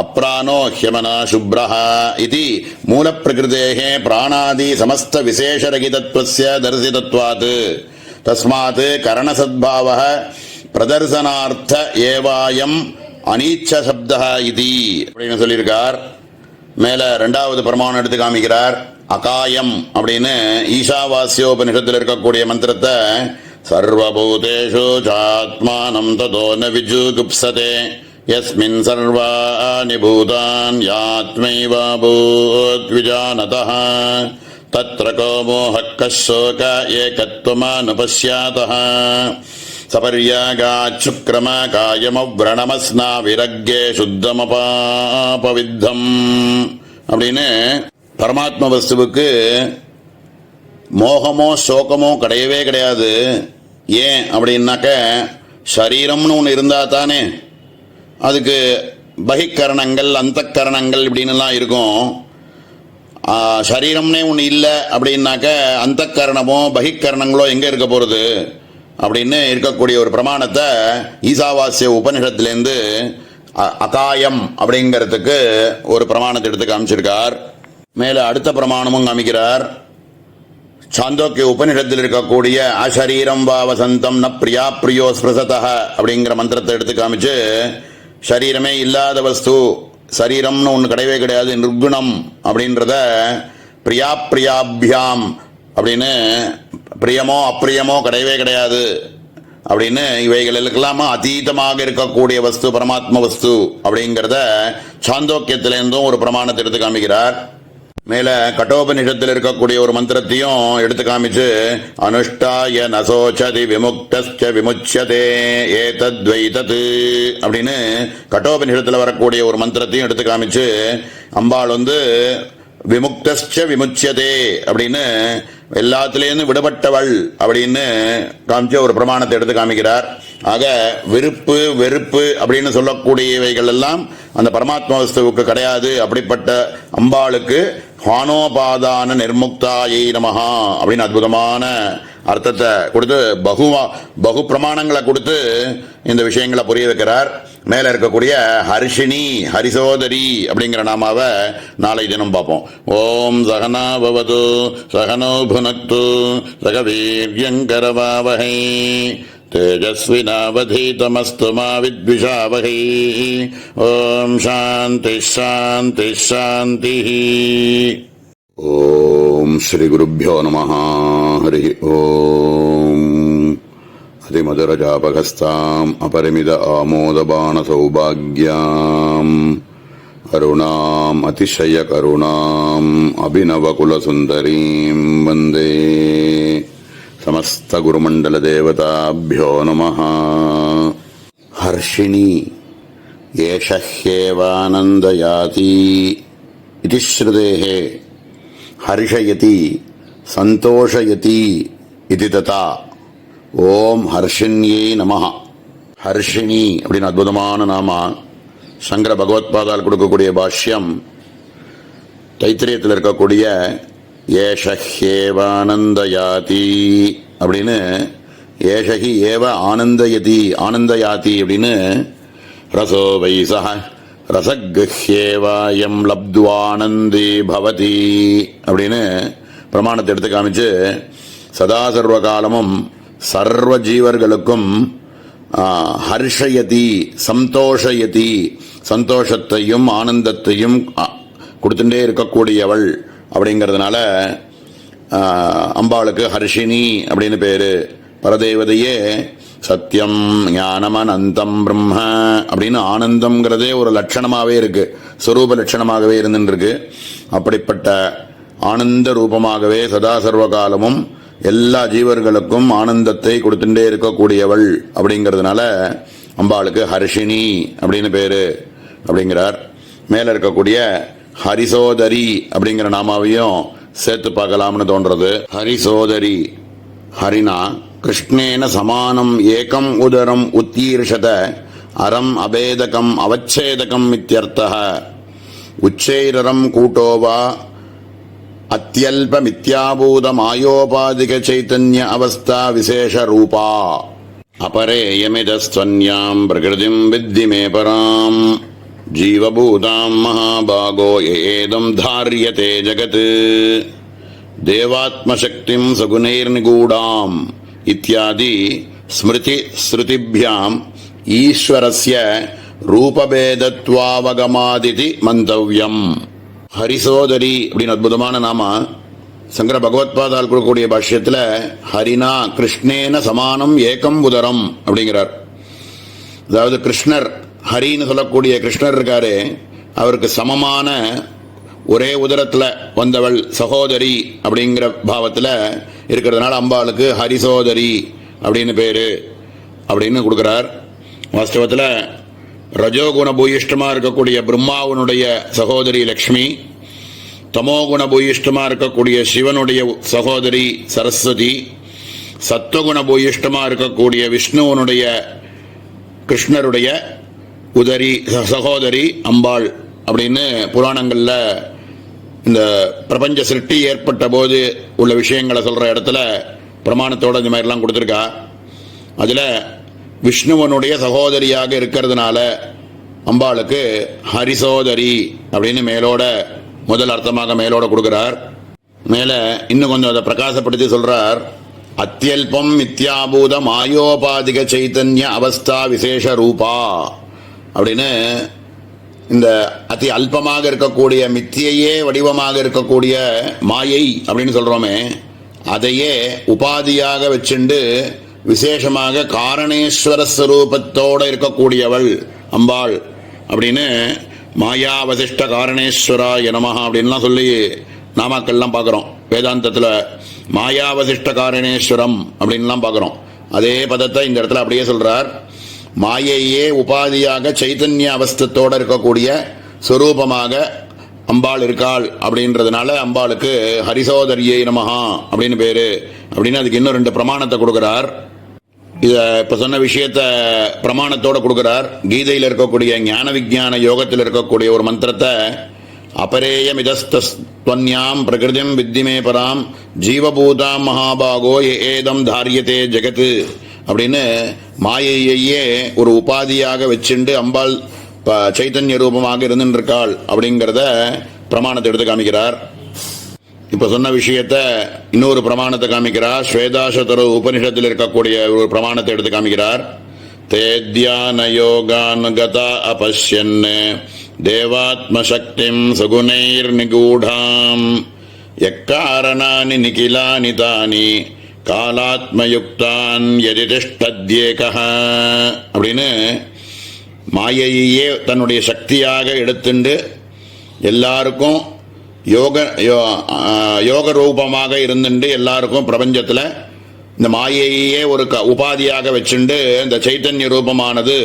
அப்ராணோ ஹ்யமனா சுப்ரஹா இது மூல பிரகிருதேஹே பிராணாதி சமஸ்த விசேஷரகிதத்வஸ்ய தரிசிதத்வாத் தஸ்மாத் கரணசத்பாவः பிரதர்சனார்த்த ஏவாயம் அனீச்ச சப்தः இது அப்படின்னு சொல்லியிருக்கார். மேல இரண்டாவது பிரமாணம் எடுத்து காமிக்கிறார். அகாயம் அப்படின்னு ஈஷாவாஸ்யோபனிஷத்தில் இருக்கக்கூடிய மந்திரத்தை சர்வபூதேஷு சாத்மானம் ததோ ந விஜுகுப்சதே யஸ்மின் சர்வாணி பூதான்யாத்மைவ பூத்விஜானதः தத்ர கோ மோஹः கஸ்ஸோக ஏகத்வமனுபஸ்யாதः சபர்யாகாச்சுக்ரம காயமவ்ரணமஸ்னா விரக்யே சுத்தமபாபவித்தம் அப்படின்னு பரமாத்ம வஸ்துவுக்கு மோகமோ சோகமோ கிடையவே கிடையாது. ஏன் அப்படின்னாக்க சரீரம்னு ஒன்று இருந்தால் தானே அதுக்கு பகிக்கரணங்கள் அந்த கரணங்கள் இப்படின்னுலாம் இருக்கும். சரீரம்னே ஒன்று இல்லை அப்படின்னாக்க அந்த கரணமோ பகிக்கரணங்களோ எங்கே இருக்க போகிறது அப்படின்னு இருக்கக்கூடிய ஒரு பிரமாணத்தை ஈசாவாஸ்ய உபனிஷத்துலேருந்து அகாயம் அப்படிங்கிறதுக்கு ஒரு பிரமாணத்தை எடுத்து காமிச்சிருக்கார். மேல அடுத்த பிரமாணமும் காமிக்கிறார். சாந்தோக்கிய உபனிஷத்தில் இருக்கக்கூடிய அசரீரம் வா வசந்தம் ந பிரியா பிரியோ ஸ்பிருசதः அப்படிங்கிற மந்திரத்தை எடுத்து காமிச்சு சரீரமே இல்லாத வஸ்து சரீரம்னு ஒன்று கிடையவே கிடையாது நிர்குணம் அப்படின்றத பிரியா பிரியாபியாம் அப்படின்னு பிரியமோ அப்பிரியமோ கிடையவே கிடையாது அப்படின்னு இவைகளுக்கெல்லாம அதீதமாக இருக்கக்கூடிய வஸ்து பரமாத்ம வஸ்து அப்படிங்கிறத சாந்தோக்கியத்திலேருந்தும் ஒரு பிரமாணத்தை எடுத்து காமிக்கிறார். மேல கட்டோபனிஷத்தில் இருக்கக்கூடிய ஒரு மந்திரத்தையும் எடுத்து காமிச்சு அனுஷ்டாய நசோச்சதி விமுக்தஸ்ச விமுச்யதே ஏதத்வைதத் அப்படின்னு கட்டோபனிஷத்தில் வரக்கூடிய ஒரு மந்திரத்தையும் எடுத்து காமிச்சு அம்பாள் விமுக்தஸ்ச விமுச்சியதே அப்படின்னு எல்லாத்திலேருந்து விடுபட்டவள் அப்படின்னு காமிச்ச ஒரு பிரமாணத்தை எடுத்து காமிக்கிறார். ஆக விருப்பு வெறுப்பு அப்படின்னு சொல்லக்கூடியவைகள் எல்லாம் அந்த பரமாத்மா வஸ்துவுக்கு கிடையாது. அப்படிப்பட்ட அம்பாளுக்கு ஹானோபாதான நிர்முக்தாயை நமஹா அப்படின்னு அற்புதமான அர்த்தத்தை கொடுத்து பகு பிரமாணங்களை கொடுத்து இந்த விஷயங்களை புரிய வைக்கிறார். மேல இருக்கக்கூடிய ஹர்ஷினி ஹரிசோதரி அப்படிங்கிற நாமாவை நாளை தினம் பார்ப்போம். ஓம் சகனா பவது சகனோ புனக்து சக வீர்யங்கரவாவஹை தேஜஸ்வினாவதீதமஸ்து மா வித்விஷாவஹை. ஓம் சாந்தி சாந்தி சாந்தி. ஓம் ஸ்ரீ குருப்யோ நமஹ. ஹரி ஓம். அதிமதுரஜாபகஸ்தாம் அபரிமித ஆமோதபான சௌபாக்யாம் அருணாம் அதிசய கருணாம் அபிநவகுல சுந்தரீம் வந்தே சமஸ்த குருமண்டல தேவதாபியோ நமஹ. ஹர்ஷிணி ஏஷஹ்யேவானந்தயாதி இதி ஸ்ருதேஹே ஹர்ஷயதி சந்தோஷயதி இதி ததா. ஓம் ஹர்ஷின்யே நமஹ. ஹர்ஷினி அப்படின்னு அற்புதமான நாமா. சங்கர பகவத்பாதால் கொடுக்கக்கூடிய பாஷ்யம் தைத்திரியத்தில் இருக்கக்கூடிய ஏஷஹ்யேவானந்தயாதி அப்படின்னு ஏஷஹி ஏவ ஆனந்தயதி ஆனந்தயாதி அப்படின்னு ரசோ வைசஹ ரசக்ஹ்யேவாயம் லப்துவானந்தி பவதி அப்படின்னு பிரமாணத்தை எடுத்து காமிச்சு சதா சர்வ காலமும் சர்வ ஜீவர்களுக்கும் ஹர்ஷயதி சந்தோஷயதி சந்தோஷத்தையும் ஆனந்தத்தையும் கொடுத்துட்டே இருக்கக்கூடியவள் அப்படிங்கிறதுனால அம்பாளுக்கு ஹர்ஷினி அப்படின்னு பேரு. பரதேவதையே சத்தியம் ஞானம் அனந்தம் பிரம்ம அப்படின்னு ஆனந்தம்ங்கிறதே ஒரு லட்சணமாகவே இருக்கு, ஸ்வரூப லட்சணமாகவே இருந்துட்டு இருக்கு. அப்படிப்பட்ட ஆனந்த ரூபமாகவே சதா சர்வ காலமும் எல்லா ஜீவர்களுக்கும் ஆனந்தத்தை கொடுத்துட்டே இருக்கக்கூடியவள் அப்படிங்கிறதுனால அம்பாளுக்கு ஹர்ஷினி அப்படின்னு பேரு அப்படிங்கிறார். மேல இருக்கக்கூடிய ஹரிசோதரி அப்படிங்கிற நாமாவையும் சேர்த்து பார்க்கலாம்னு தோன்றது. ஹரிசோதரி ஹரினா கிருஷ்ணேன சமானம் ஏகம் உதரம் உத்தீர்ஷத அறம் அபேதகம் அவச்சேதகம் இத்தியர்த்தः. உச்சைரரம் கூட்டோவா அத்யல்ப மித்யாபூத மாயோபாதிக சைத்தன்ய அவஸ்தா விசேஷ ரூபா அபரேயமிதஸ்வன்யாம் பிரகிருதிம் வித்தி மே பராம் ஜீவபூதாம் மகாபாகோ ஏதம் தாரியதே ஜகத் தேவாத்மசக்திம் சகுணைர்நிகூடாம் இத்யாதி ஸ்மிருதி ஸ்ருதிभ्याम् ஈஸ்வரஸ்ய ரூபபேதத்வாவகமாதிதி மந்தவ்யம். ஹரிசோதரி அப்படின்னு அற்புதமான நாம சங்கர பகவத்பாதால் கொடுக்கக்கூடிய பாஷ்யத்துல ஹரினா கிருஷ்ணேன சமானம் ஏகம் உதரம் அப்படிங்கிறார். அதாவது கிருஷ்ணர், ஹரின்னு சொல்லக்கூடிய கிருஷ்ணர் இருக்காரு, அவருக்கு சமமான ஒரே உதரத்துல வந்தவள் சகோதரி அப்படிங்கிற பாவத்துல இருக்கிறதுனால அம்பாளுக்கு ஹரிசோதரி அப்படின்னு பேரு அப்படின்னு கொடுக்கிறார். வாஸ்தவத்தில் ரஜோகுண பூயிஷ்டமா இருக்கக்கூடிய பிரம்மாவனுடைய சகோதரி லக்ஷ்மி, தமோகுண பூயிஷ்டமா இருக்கக்கூடிய சிவனுடைய சகோதரி சரஸ்வதி, சத்வகுண பூயிஷ்டமா இருக்கக்கூடிய விஷ்ணுவனுடைய கிருஷ்ணருடைய உதரி சகோதரி அம்பாள் அப்படின்னு புராணங்கள்ல இந்த பிரபஞ்ச சிருஷ்டி ஏற்பட்ட போது உள்ள விஷயங்களை சொல்ற இடத்துல பிரமாணத்தோட இந்த மாதிரிலாம் கொடுத்துருக்கா. அதுல விஷ்ணுவனுடைய சகோதரியாக இருக்கிறதுனால அம்பாளுக்கு ஹரிசோதரி அப்படின்னு மேலோட முதல் அர்த்தமாக மேலோட கொடுக்கிறார். மேல இன்னும் கொஞ்சம் அதை பிரகாசப்படுத்தி சொல்றார். அத்தியல்பம் மித்யாபூத மாயோபாதிக சைத்தன்ய அவஸ்தா விசேஷ ரூபா அப்படின்னு இந்த அதி அல்பமாக இருக்கக்கூடிய மித்தியையே வடிவமாக இருக்கக்கூடிய மாயை அப்படின்னு சொல்றோமே, அதையே உபாதியாக வச்சுண்டு விசேஷமாக காரணேஸ்வர ஸ்வரூபத்தோடு இருக்கக்கூடியவள் அம்பாள் அப்படின்னு மாயாவசிஷ்ட காரணேஸ்வராய நமஹ அப்படின்லாம் சொல்லி நாமாக்கள்லாம் பார்க்குறோம். வேதாந்தத்தில் மாயாவசிஷ்ட காரணேஸ்வரம் அப்படின்லாம் பார்க்குறோம். அதே பதத்தை இந்த இடத்துல அப்படியே சொல்றார். மாயையே உபாதியாக சைத்தன்ய அவஸ்தத்தோடு இருக்கக்கூடிய ஸ்வரூபமாக அம்பாள் இருக்காள் அப்படின்றதுனால அம்பாளுக்கு ஹரிசோதரியை நமஹா அப்படின்னு பேரு அப்படின்னு அதுக்கு இன்னும் 2 பிரமாணத்தை கொடுக்கிறார். இத இப்ப சொன்ன விஷயத்த பிரமாணத்தோட கொடுக்கிறார். கீதையில் இருக்கக்கூடிய ஞான விஞ்ஞான யோகத்தில் இருக்கக்கூடிய ஒரு மந்திரத்தை அபரேயம் இதஸ்தன்யாம் பிரகிருதிம் வித்திமே பராம் ஜீவபூதாம் மகாபாகோ ஏதம் தாரியதே ஜெகத் அப்படின்னு மாயையே ஒரு உபாதியாக வச்சுண்டு அம்பாள் சைத்தன்ய ரூபமாக இருந்துருக்காள் அப்படிங்கிறத பிரமாணத்தை எடுத்து காமிக்கிறார். இப்ப சொன்ன விஷயத்த இன்னொரு பிரமாணத்தை காமிக்கிறார். ஸ்வேதாசதரு உபனிஷத்தில் இருக்கக்கூடிய ஒரு பிரமாணத்தை எடுத்து காமிக்கிறார். தேத்யான யோகானுகதா அபஷ்யன் தேவாத்மசக்திம் சகுணைர் நிகூடாம் எக்காரணானி நிகிலானி தானி காலாத்மயுக்தான் யதி திஷ்டத்யேகஹ அப்படின்னு மாயையே தன்னுடைய சக்தியாக எடுத்துண்டு எல்லாருக்கும் யோக ரூபமாக இருந்துட்டு எல்லாருக்கும் பிரபஞ்சத்தில் இந்த மாயையே ஒரு உபாதியாக வச்சுண்டு இந்த சைத்தன்ய ரூபமானது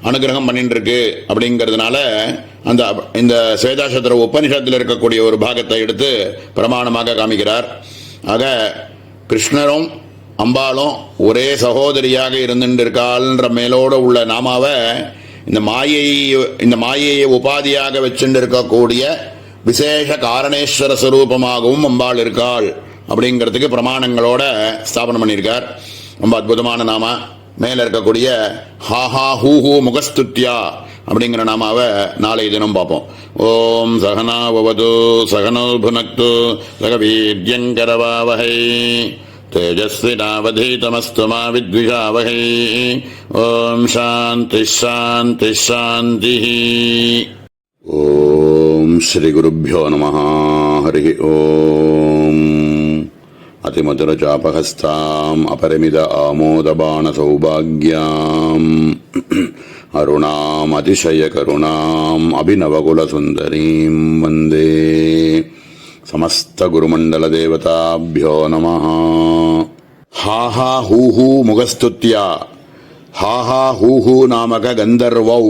அனுகிரகம் பண்ணிட்டு இருக்கு அப்படிங்கிறதுனால அந்த இந்த ஸ்வேதாசதர உபனிஷத்தில் இருக்கக்கூடிய ஒரு பாகத்தை எடுத்து பிரமாணமாக காமிக்கிறார். ஆக கிருஷ்ணரும் அம்பாளும் ஒரே சகோதரியாக இருந்துட்டு இருக்காள்ன்ற மேலோடு உள்ள நாமாவை இந்த மாயையை உபாதியாக வச்சுட்டு இருக்கக்கூடிய விசேஷ காரணேஸ்வர ஸ்வரூபமாகவும் அம்பாள் இருக்காள் அப்படிங்கிறதுக்கு பிரமாணங்களோட ஸ்தாபனம் பண்ணியிருக்கார். ரொம்ப அற்புதமான நாம. மேல இருக்கக்கூடிய ஹாஹா ஹூஹூ முகஸ்துத்யா அப்படிங்கிற நாமாவை நாளை தினம் பார்ப்போம். ஓம் சகனா பவது சகனோ புனக்து சக வீர்யங்கரவாவஹை தேஜஸ்வினாவதீதமஸ்து மா வித்விஷாவஹை. ஓம் சாந்தி சாந்தி சாந்தி. ஓம் ஸ்ரீ குருभ्यो நமः. ஹரி ஓம். அதிமதுரசாபஹஸ்தாம் அபரிமித ஆமோதபாண சௌபாக்யாம் அருணாம் அதிசய கருணாம் அபிநவகுல சுந்தரீம் வந்தே. சமஸ்த குருமண்டல தேவதாभ्यो நமः. ஹாஹா ஹூஹூ முகஸ்துத்யா. ஹாஹா ஹூஹூ நாமக கந்தர்வௌ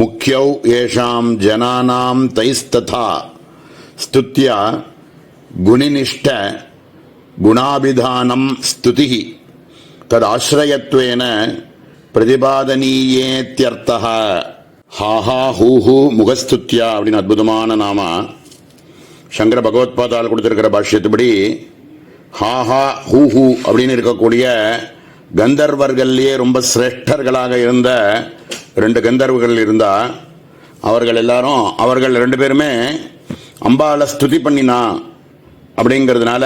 முக்கியௌ ஏஷாம் ஜனானாம் தைஸ்ததா ஸ்துத்யா குணினிஷ்ட குணாபிதானம் ஸ்துதிஹி ததாஸ்ரயத்வேன பிரதிபாதனீயேத்யர்த்தः. ஹாஹா ஹூஹு முகஸ்துத்யா அப்படின்னு அற்புதமான நாமா சங்கர பகவத்பாதால் கொடுத்திருக்கிற பாஷ்யத்துப்படி ஹாஹா ஹூஹு அப்படின்னு இருக்கக்கூடிய கந்தர்வர்கள்லேயே ரொம்ப சிரேஷ்டர்களாக இருந்த 2 கந்தர்வர்கள் இருந்தா அவர்கள் 2 பேருமே அம்பாளை ஸ்துதி பண்ணினா அப்படிங்கிறதுனால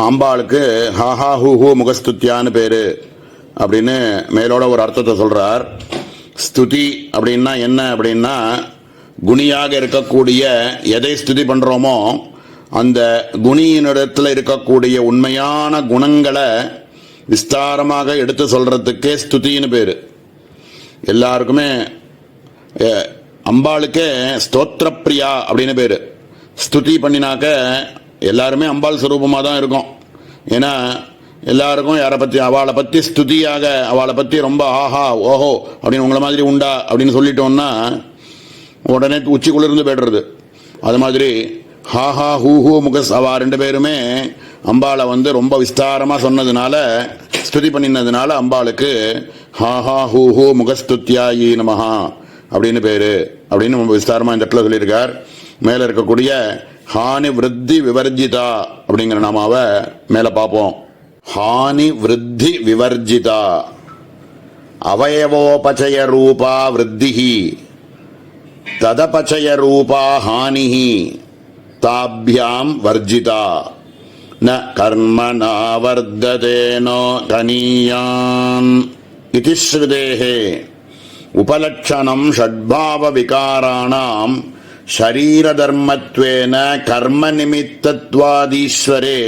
அம்பாளுக்கு ஹாஹா ஹூஹு முகஸ்துத்யான்னு பேரு அப்படின்னு மேலோட ஒரு அர்த்தத்தை சொல்றார். ஸ்துதி அப்படின்னா என்ன அப்படின்னா குணியாக இருக்கக்கூடிய எதை ஸ்துதி பண்றோமோ அந்த குணியினிடத்தில் இருக்கக்கூடிய உண்மையான குணங்களை விஸ்தாரமாக எடுத்து சொல்றதுக்கே ஸ்துதின்னு பேரு. எல்லாருக்குமே அம்பாளுக்கே ஸ்தோத்திர பிரியா அப்படின்னு பேரு. ஸ்துதி பண்ணினாக்க எல்லாருமே அம்பாள் ஸ்வரூபமாக தான் இருக்கும். ஏன்னா எல்லாருக்கும் அவளை பற்றி ஸ்துதியாக அவளை பற்றி ரொம்ப ஆஹா ஓஹோ அப்படின்னு உங்களை மாதிரி உண்டா அப்படின்னு சொல்லிட்டோம்னா உடனே உச்சிக்குள்ளிருந்து போய்டுறது. அது மாதிரி ஹாஹா ஹூஹூ அவ 2 பேருமே அம்பாளை ரொம்ப விஸ்தாரமாக சொன்னதுனால ஸ்துதி பண்ணினதுனால அம்பாளுக்கு ஹாஹா ஹூஹூ முகஸ்துத்யாயி நமஹா அப்படின்னு பேரு அப்படின்னு ரொம்ப விஸ்தாரமாக இந்த இடத்துல சொல்லியிருக்கார். மேலே இருக்கக்கூடிய ஹானி விருத்தி விவர்ஜிதா அப்படிங்கிற நாமாவை மேலே பார்ப்போம். ஹானி விருத்தி விவர்ஜிதா அவயவோபச்சய ரூபா விருத்திஹி ததபச்சய ரூபா ஹானிஹி தாபியாம் வர்ஜிதா ந கர்மணா வர்ததேனோ கனியான் இதி ஸ்ருதேஹே உபலட்சணம் ஷட்பாவ விகாராணாம் ஷரீரதர்மத்வேன கர்ம நிமித்தத்வாதீஸ்வரே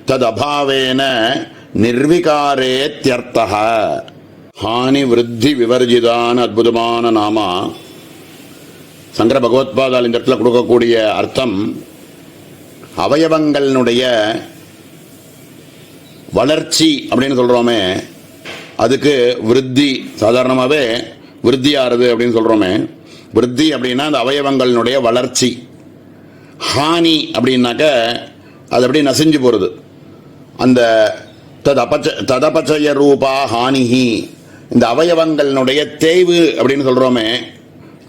ததபாவேன நிர்விகாரேத்யர்த்தः. ஹானி விருத்தி விவர்ஜிதான அற்புதமான நாமா சங்கர பகவத்பாதால் இந்த இடத்துல கொடுக்கக்கூடிய அர்த்தம் அவயவங்களினுடைய வளர்ச்சி அப்படின்னு சொல்றோமே அதுக்கு விருத்தி சாதாரணமாகவே விருத்தி ஆறுது அப்படின்னு சொல்றோமே. விருத்தி அப்படின்னா அந்த அவயவங்களினுடைய வளர்ச்சி. ஹானி அப்படின்னாக்க அது அப்படியே நசிஞ்சு போகிறது. அந்த ததபச்சய ரூபா ஹானிஹி இந்த அவயவங்களினுடைய தேய்வு அப்படின்னு சொல்றோமே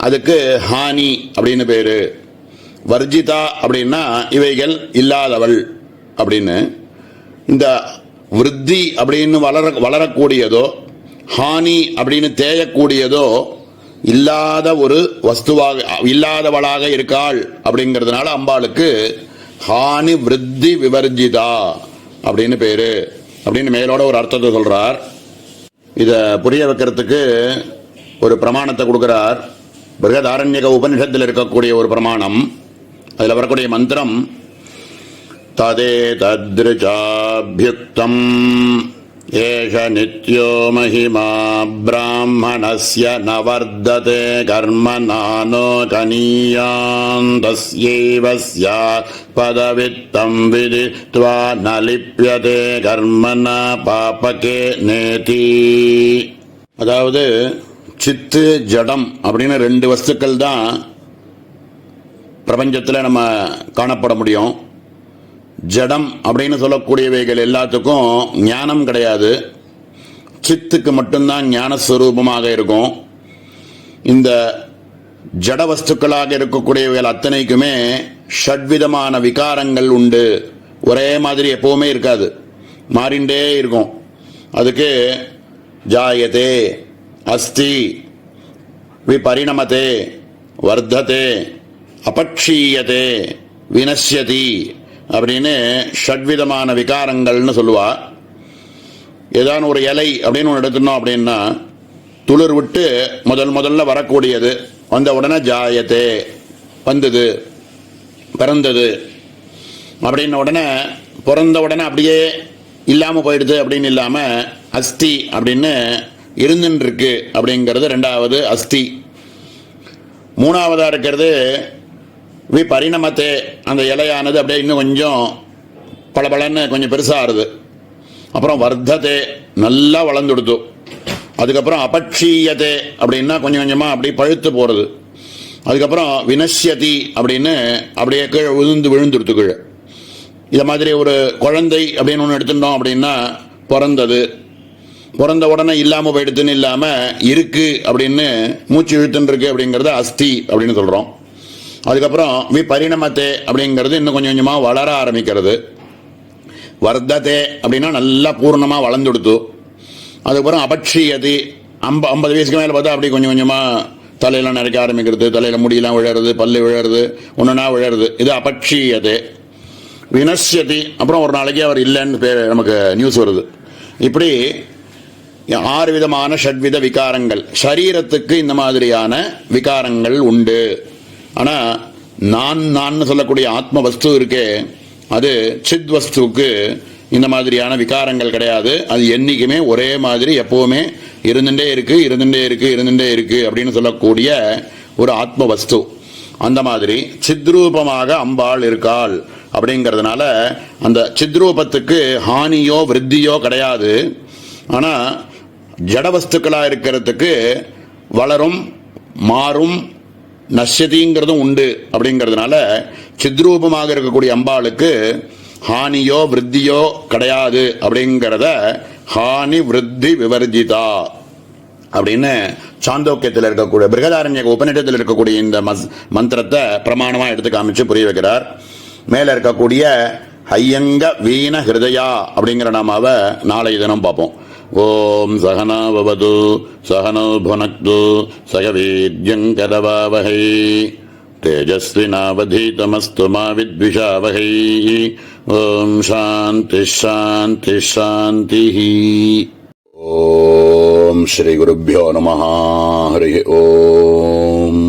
அதுக்கு ஹானி அப்படின்னு பேரு. வர்ஜிதா அப்படின்னா இவைகள் இல்லாதவள் அப்படின்னு. இந்த விருத்தி அப்படின்னு வளரக்கூடியதோ ஹானி அப்படின்னு தேயக்கூடியதோ இல்லாத ஒரு வஸ்துவாக இல்லாதவளாக இருக்காள் அப்படிங்கிறதுனால அம்பாளுக்கு ஹானி விருத்தி விவர்ஜிதா அப்படின்னு பேரு அப்படின்னு மேலோட ஒரு அர்த்தத்தை சொல்றார். இதை புரிய வைக்கிறதுக்கு ஒரு பிரமாணத்தை கொடுக்கிறார். பிருகதாரண்யக உபனிஷத்தில் இருக்கக்கூடிய ஒரு பிரமாணம். அதில் வரக்கூடிய மந்திரம் ததே தத்ருஜாபியுக்தம் ஏஷ நித்யோ மஹிமா பிராமணஸ்ய நவர்ததே கர்ம நானோ கனியான் தஸ்யைவ ஸ்யாத் பதவித்தம் விதித்வா நலிப்யதே கர்மண பாபகே நேதி. அதாவது சித்து ஜடம் அப்படின்னு 2 வஸ்துக்கள் தான் பிரபஞ்சத்தில் நம்ம காணப்பட முடியும். ஜடம் அப்படின்னு சொல்லக்கூடியவைகள் எல்லாத்துக்கும் ஞானம் கிடையாது. சித்துக்கு மட்டும்தான் ஞானஸ்வரூபமாக இருக்கும். இந்த ஜட வஸ்துக்களாக இருக்கக்கூடியவைகள் அத்தனைக்குமே ஷட்விதமான விகாரங்கள் உண்டு. ஒரே மாதிரி எப்பவுமே இருக்காது, மாறிண்டே இருக்கும். அதுக்கு ஜாயதே, அஸ்தி, விபரிணமதே, வர்த்ததே, அபக்ஷீயதே, வினஷ்யதி அப்படின்னு ஷட்விதமான விகாரங்கள்னு சொல்லுவா. ஏதான ஒரு இலை அப்படின்னு ஒன்று எடுத்துனோம் அப்படின்னா துளிர் விட்டு முதல்ல வரக்கூடியது வந்த உடனே ஜாயத்தே வந்தது, பிறந்தது அப்படின்ன உடனே பிறந்த உடனே அப்படியே இல்லாமல் போயிடுது அப்படின்னு இல்லாமல் அஸ்தி அப்படின்னு இருந்துன்னு இருக்கு அப்படிங்கிறது 2வது அஸ்தி. 3வதா இருக்கிறது விபரிணமத்தே, அந்த இலையானது அப்படியே இன்னும் கொஞ்சம் பளபளன்னு கொஞ்சம் பெருசாகுது. அப்புறம் வர்த்ததே, நல்லா வளர்ந்துடுத்து. அதுக்கப்புறம் அபக்ஷீயதே அப்படின்னா கொஞ்சம் கொஞ்சமாக அப்படியே பழுத்து போகிறது. அதுக்கப்புறம் வினஷ்யதி அப்படின்னு அப்படியே கீழே விழுந்துடுத்து கீழே. இதை மாதிரி ஒரு குழந்தை அப்படின்னு ஒன்று எடுத்துட்டோம் அப்படின்னா பிறந்தது. பிறந்த உடனே இல்லாமல் போயிடுதுன்னு இல்லாமல் இருக்கு அப்படின்னு மூச்சு இழுத்துன்னு இருக்கு அப்படிங்கிறத அஸ்தி அப்படின்னு சொல்கிறோம். அதுக்கப்புறம் விபரிணமத்தே அப்படிங்கிறது இன்னும் கொஞ்சம் கொஞ்சமாக வளர ஆரம்பிக்கிறது. வர்த்ததே அப்படின்னா நல்லா பூர்ணமாக வளர்ந்துடுத்து. அதுக்கப்புறம் அபட்சியது 50 வயசுக்கு மேலே பார்த்தா அப்படி கொஞ்சம் கொஞ்சமாக தலையெல்லாம் நிறைக்க ஆரம்பிக்கிறது, தலையில் முடியெல்லாம் விழறது, பல்லு விழறது, ஒன்றுனா விழறது. இது அபட்சியது. வினஷ்யதி அப்புறம் ஒரு நாளைக்கு அவர் இல்லைன்னு பேர் நமக்கு நியூஸ் வருது. இப்படி 6 விதமான ஷட்வித விகாரங்கள் சரீரத்துக்கு இந்த மாதிரியான விகாரங்கள் உண்டு. ஆனால் நான் சொல்லக்கூடிய ஆத்ம வஸ்து இருக்கே, அது சித் வஸ்துவுக்கு இந்த மாதிரியான விகாரங்கள் கிடையாது. அது என்னைக்குமே ஒரே மாதிரி எப்பவுமே இருந்துட்டே இருக்கு அப்படின்னு சொல்லக்கூடிய ஒரு ஆத்ம வஸ்து. அந்த மாதிரி சித்ரூபமாக அம்பாள் இருக்காள். அப்படிங்கிறதுனால அந்த சித்ரூபத்துக்கு ஹானியோ விருத்தியோ கிடையாது. ஆனால் ஜடவஸ்துக்களாக இருக்கிறதுக்கு வளரும், மாறும், நஷ்யதிங்கிறதும் உண்டு. அப்படிங்கிறதுனால சித்ரூபமாக இருக்கக்கூடிய அம்பாளுக்கு ஹானியோ விருத்தியோ கிடையாது. அப்படிங்கிறத ஹானி விருத்தி விவர்ஜிதா அப்படின்னு சாந்தோக்கியத்தில் இருக்கக்கூடிய பிருகதாரண்ய உபநிடத்தில் இருக்கக்கூடிய இந்த மந்திரத்தை பிரமாணமாக எடுத்து காமிச்சு புரிய வைக்கிறார். மேலே இருக்கக்கூடிய ஹையங்க வீண ஹிருதயா அப்படிங்கிற நாமாவை நாளை தினம் பார்ப்போம். ஓம் சகனா பவது சகனோ புனக்து சகவீர்யங்கரவாவஹை தேஜஸ்வினாவதீதமஸ்து மா வித்விஷாவஹை. ஓம் சாந்தி சாந்தி சாந்தி. ஓம் ஸ்ரீ குருப்யோ நமஹ. ஹரி ஓம்.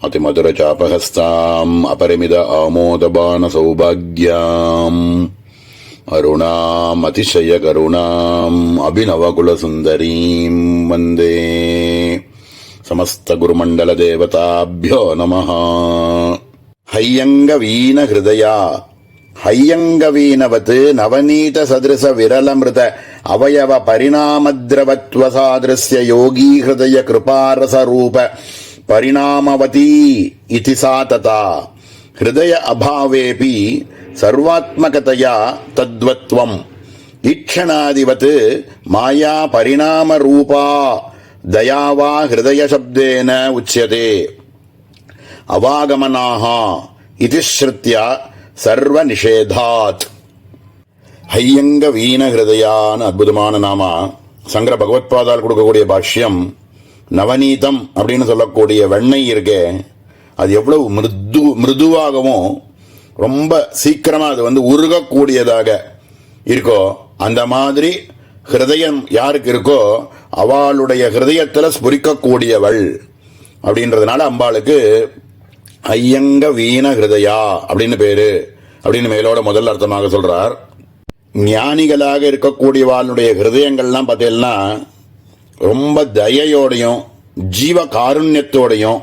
அதிமதுரச்சாபஹஸ்தாம் அபரிமித ஆமோதபான சௌபாக்யாம் அருணாம் அதிசய கருணாம் அபிநவகுல சுந்தரீம் வந்தே. சமஸ்த குருமண்டல தேவதாபியோ நமஹ. ஹையங்க வீண ஹிருதயா ஹையங்கவீனவத் நவநீத சதிருச விரலமிருத அவயவ பரிணாமத்ரவத்வ சாதிருஸ்ய யோகீ ஹிருதய கிருபாரச ரூப பரிணாமவதி இதி சா ததா ஹிருதய அபாவேபி சர்வாத்மகதயா தத்வத்வம் ஈக்ஷணாதிவத் மாயா பரிணாம ரூபா தயாவா ஹிருதய சப்தேன உச்யதே. அவாகமனாஹ இதி ஸ்ருத்யா சர்வ நிஷேதாத். ஹையங்க வீண ஹிருதயான்னு அற்புதமான நாமா சங்கர பகவத்பாதால் கொடுக்கக்கூடிய பாஷ்யம். நவநீதம் அப்படின்னு சொல்லக்கூடிய வெண்ணெய் இருக்கே, அது எவ்வளவு மிருதுவாகவும் ரொம்ப சீக்கிரமா அது உருகக்கூடியதாக இருக்கோ, அந்த மாதிரி ஹிருதயம் யாருக்கு இருக்கோ அவளுடைய ஹிருதயத்தில் ஸ்புரிக்கக்கூடியவள். அப்படின்றதுனால அம்பாளுக்கு ஐயங்க வீண ஹிருதயா அப்படின்னு பேரு அப்படின்னு மேலோட முதல் அர்த்தமாக சொல்றார். ஞானிகளாக இருக்கக்கூடியவாளுடைய ஹிருதயங்கள்லாம் பார்த்தீங்கன்னா ரொம்ப தயையோடையும் ஜீவ காருண்யத்தோடையும்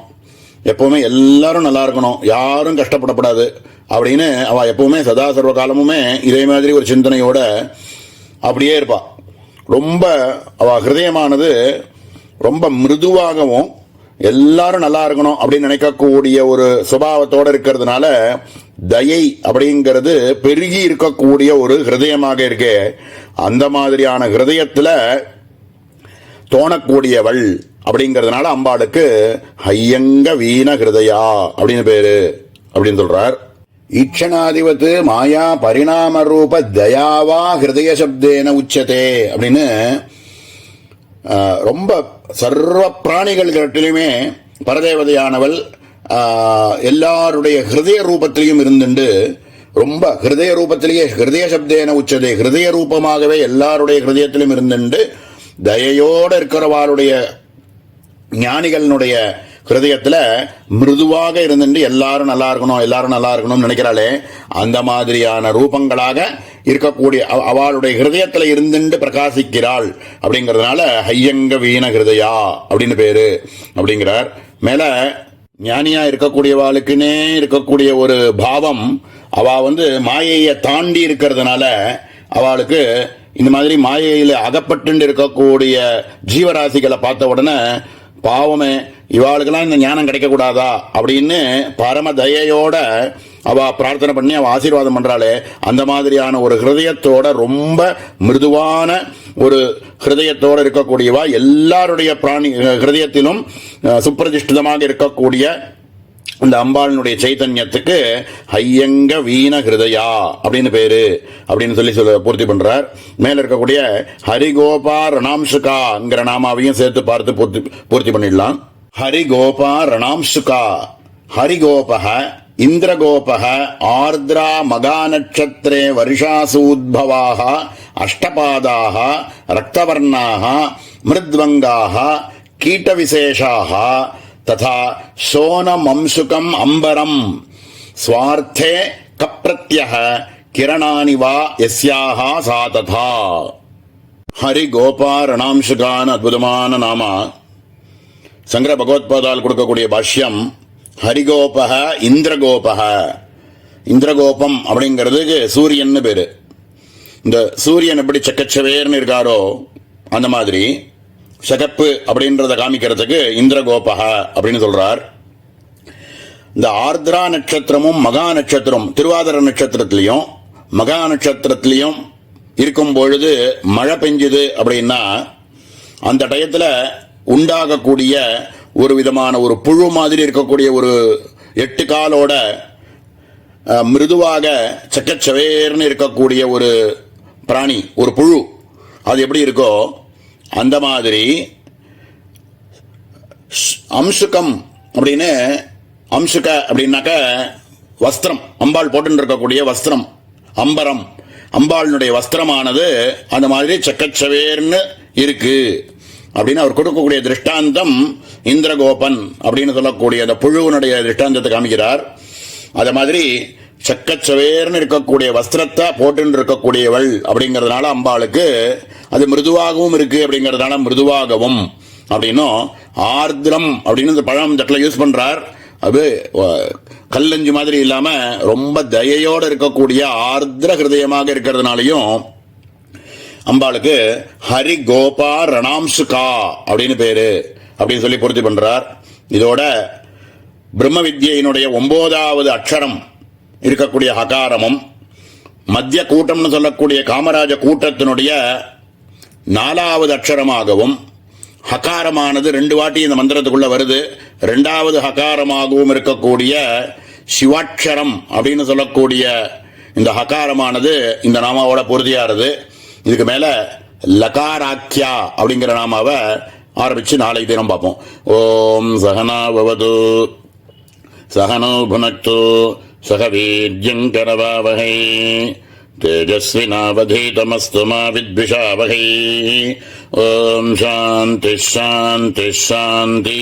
எப்பவுமே எல்லாரும் நல்லா இருக்கணும், யாரும் கஷ்டப்படக்கூடாது அப்படின்னு அவ எப்பவுமே சதா சர்வ காலமுமே இதே மாதிரி ஒரு சிந்தனையோட அப்படியே இருப்பா. ரொம்ப அவ ஹிருதயமானது ரொம்ப மிருதுவாகவும் எல்லாரும் நல்லா இருக்கணும் அப்படின்னு நினைக்கக்கூடிய ஒரு சுபாவத்தோடு இருக்கிறதுனால தயை அப்படிங்கிறது பெருகி இருக்கக்கூடிய ஒரு ஹிருதயமாக இருக்கே, அந்த மாதிரியான ஹிருதயத்தில் தோணக்கூடியவள். அப்படிங்கிறதுனால அம்பாளுக்கு ஹையங்க வீண ஹிருதயா அப்படின்னு பேரு அப்படின்னு சொல்றார். ஈக்ஷணாதிபத்து மாயா பரிணாம ரூப தயாவா ஹிருதய சப்தேன உச்சதே அப்படின்னு ரொம்ப சர்வ பிராணிகளிடத்திலுமே பரதேவதையானவள் எல்லாருடைய ஹிருதய ரூபத்திலையும் இருந்துண்டு ரொம்ப ஹிருதய ரூபத்திலேயே ஹிருதய சப்தேன உச்சதே ஹிருதய ரூபமாகவே எல்லாருடைய ஹிருதயத்திலும் இருந்துண்டு தயையோடு இருக்கிறவாளுடைய ஞானிகளினுடைய ஹிருதயத்தில் மிருதுவாக இருந்துட்டு எல்லாரும் நல்லா இருக்கணும்னு நினைக்கிறாளே, அந்த மாதிரியான ரூபங்களாக இருக்கக்கூடிய அவளுடைய ஹிருதயத்தில் இருந்துட்டு பிரகாசிக்கிறாள். அப்படிங்கிறதுனால ஹையங்க வீண ஹிருதயா அப்படின்னு பேரு அப்படிங்கிறார். மேல ஞானியா இருக்கக்கூடியவாளுக்குன்னே இருக்கக்கூடிய ஒரு பாவம், அவ மாயையை தாண்டி இருக்கிறதுனால அவளுக்கு இந்த மாதிரி மாயையில் அகப்பட்டு இருக்கக்கூடிய ஜீவராசிகளை பார்த்த உடனே பாவமே இவாளுக்கெல்லாம் இந்த ஞானம் கிடைக்க கூடாதா அப்படின்னு பரம தயையோட அவ பிரார்த்தனை பண்ணி அவ ஆசீர்வாதம் பண்றாளே, அந்த மாதிரியான ஒரு ஹிருதயத்தோட, ரொம்ப மிருதுவான ஒரு ஹிருதயத்தோட இருக்கக்கூடியவா, எல்லாருடைய பிராணி ஹிருதயத்திலும் சுப்பிரதிஷ்டிதமாக இருக்கக்கூடிய இந்த அம்பாளினுடைய சைத்தன்யத்துக்கு ஐயங்க வீண ஹிருதயா அப்படின்னு பேரு அப்படின்னு சொல்லி பூர்த்தி பண்றார். மேல இருக்கக்கூடிய ஹரிகோபா ரணாம்சுகாங்கிற நாமாவையும் சேர்த்து பார்த்து பூர்த்தி பண்ணிடலாம். ஹரிகோபா ரணாம்சுகா, ஹரிகோபக இந்திரகோபக ஆர்திரா மகா நட்சத்திரே வருஷாசூத்பவாக அஷ்டபாதாக ரக்தவர்ணாக மிருத்வங்காக கீட்டவிசேஷாக ததா சோனமம்சுகம் அம்பரம் ஸ்வார்த்தே கப்ரத்யஹ கிரணானி வா யஸ்யாஹ சா ததா. ஹரி கோபா ரணாம்சுகான அற்புதமான நாமா. சங்கர பகவத்பாதால் கொடுக்கக்கூடிய பாஷ்யம் ஹரிகோபக இந்திரகோபக. இந்திரகோபம் அப்படிங்கிறதுக்கு சூரியன் பேரு. இந்த சூரியன் எப்படி சக்கச்சவேர்னு இருக்காரோ அந்த மாதிரி சகப்பு அப்படின்றத காமிக்கிறதுக்கு இந்திரகோபக அப்படின்னு சொல்றார். இந்த ஆர்திரா நட்சத்திரமும் மகா நட்சத்திரம், திருவாதிர நட்சத்திரத்திலையும் மகா நட்சத்திரத்திலையும் இருக்கும் பொழுது மழை பெஞ்சுது அப்படின்னா அந்த டயத்துல உண்டாகக்கூடிய ஒரு விதமான ஒரு புழு மாதிரி இருக்கக்கூடிய ஒரு 8 காலோட மிருதுவாக சக்கச்சவேர்னு இருக்கக்கூடிய ஒரு பிராணி, ஒரு புழு, அது எப்படி இருக்கோ அந்த மாதிரி அம்சுகம் அப்படின்னு, அம்சுக அப்படின்னாக்க வஸ்திரம், அம்பாள் போட்டு இருக்கக்கூடிய வஸ்திரம், அம்பரம், அம்பாளினுடைய வஸ்திரமானது அந்த மாதிரி சக்கச்சவேர்னு இருக்கு அப்படின்னு அவர் கொடுக்கக்கூடிய திருஷ்டாந்தம் இந்திரகோபன் அப்படின்னு சொல்லக்கூடிய அந்த புழுவனுடைய திருஷ்டாந்தத்தை காமிக்கிறார். அத மாதிரி சக்கச்சவேர்னு இருக்கக்கூடிய வஸ்திரத்தை போட்டு இருக்கக்கூடியவள் அப்படிங்கறதுனால அம்பாளுக்கு அது மிருதுவாகவும் இருக்கு அப்படிங்கறதுனால மிருதுவாகவும் அப்படின்னும், ஆர்திரம் அப்படின்னு இந்த பழம் இந்த இடத்துல யூஸ் பண்றார். அது கல்லஞ்சு மாதிரி இல்லாம ரொம்ப தயையோடு இருக்கக்கூடிய ஆர்திர ஹிருதயமாக இருக்கிறதுனாலையும் அம்பாளுக்கு ஹரி கோபா ரணாம்சுகா அப்படின்னு பேரு அப்படின்னு சொல்லி பூர்த்தி பண்றார். இதோட பிரம்ம வித்யினுடைய 9வது அக்ஷரம் இருக்கக்கூடிய ஹகாரமும், மத்திய கூட்டம்னு சொல்லக்கூடிய காமராஜ கூட்டத்தினுடைய 4வது அக்ஷரமாகவும், ஹகாரமானது 2 வாட்டி இந்த மந்திரத்துக்குள்ள வருது, 2வது ஹகாரமாகவும் இருக்கக்கூடிய சிவாட்சரம் அப்படின்னு சொல்லக்கூடிய இந்த ஹகாரமானது இந்த நாமாவோட பூர்த்தியாகிறது. இதுக்கு மேல லகாராக்கியா அப்படிங்கிற நாமாவை ஆரம்பிச்சு நாளைக்கு தினம் பார்ப்போம். ஓம் சகனா பவது சகனோ புனக்து சக வீர்யங்கரவாவஹை தேஜஸ்வினாவதீதமஸ்து மா வித்விஷாவஹை. ஓம் சாந்தி சாந்தி சாந்தி.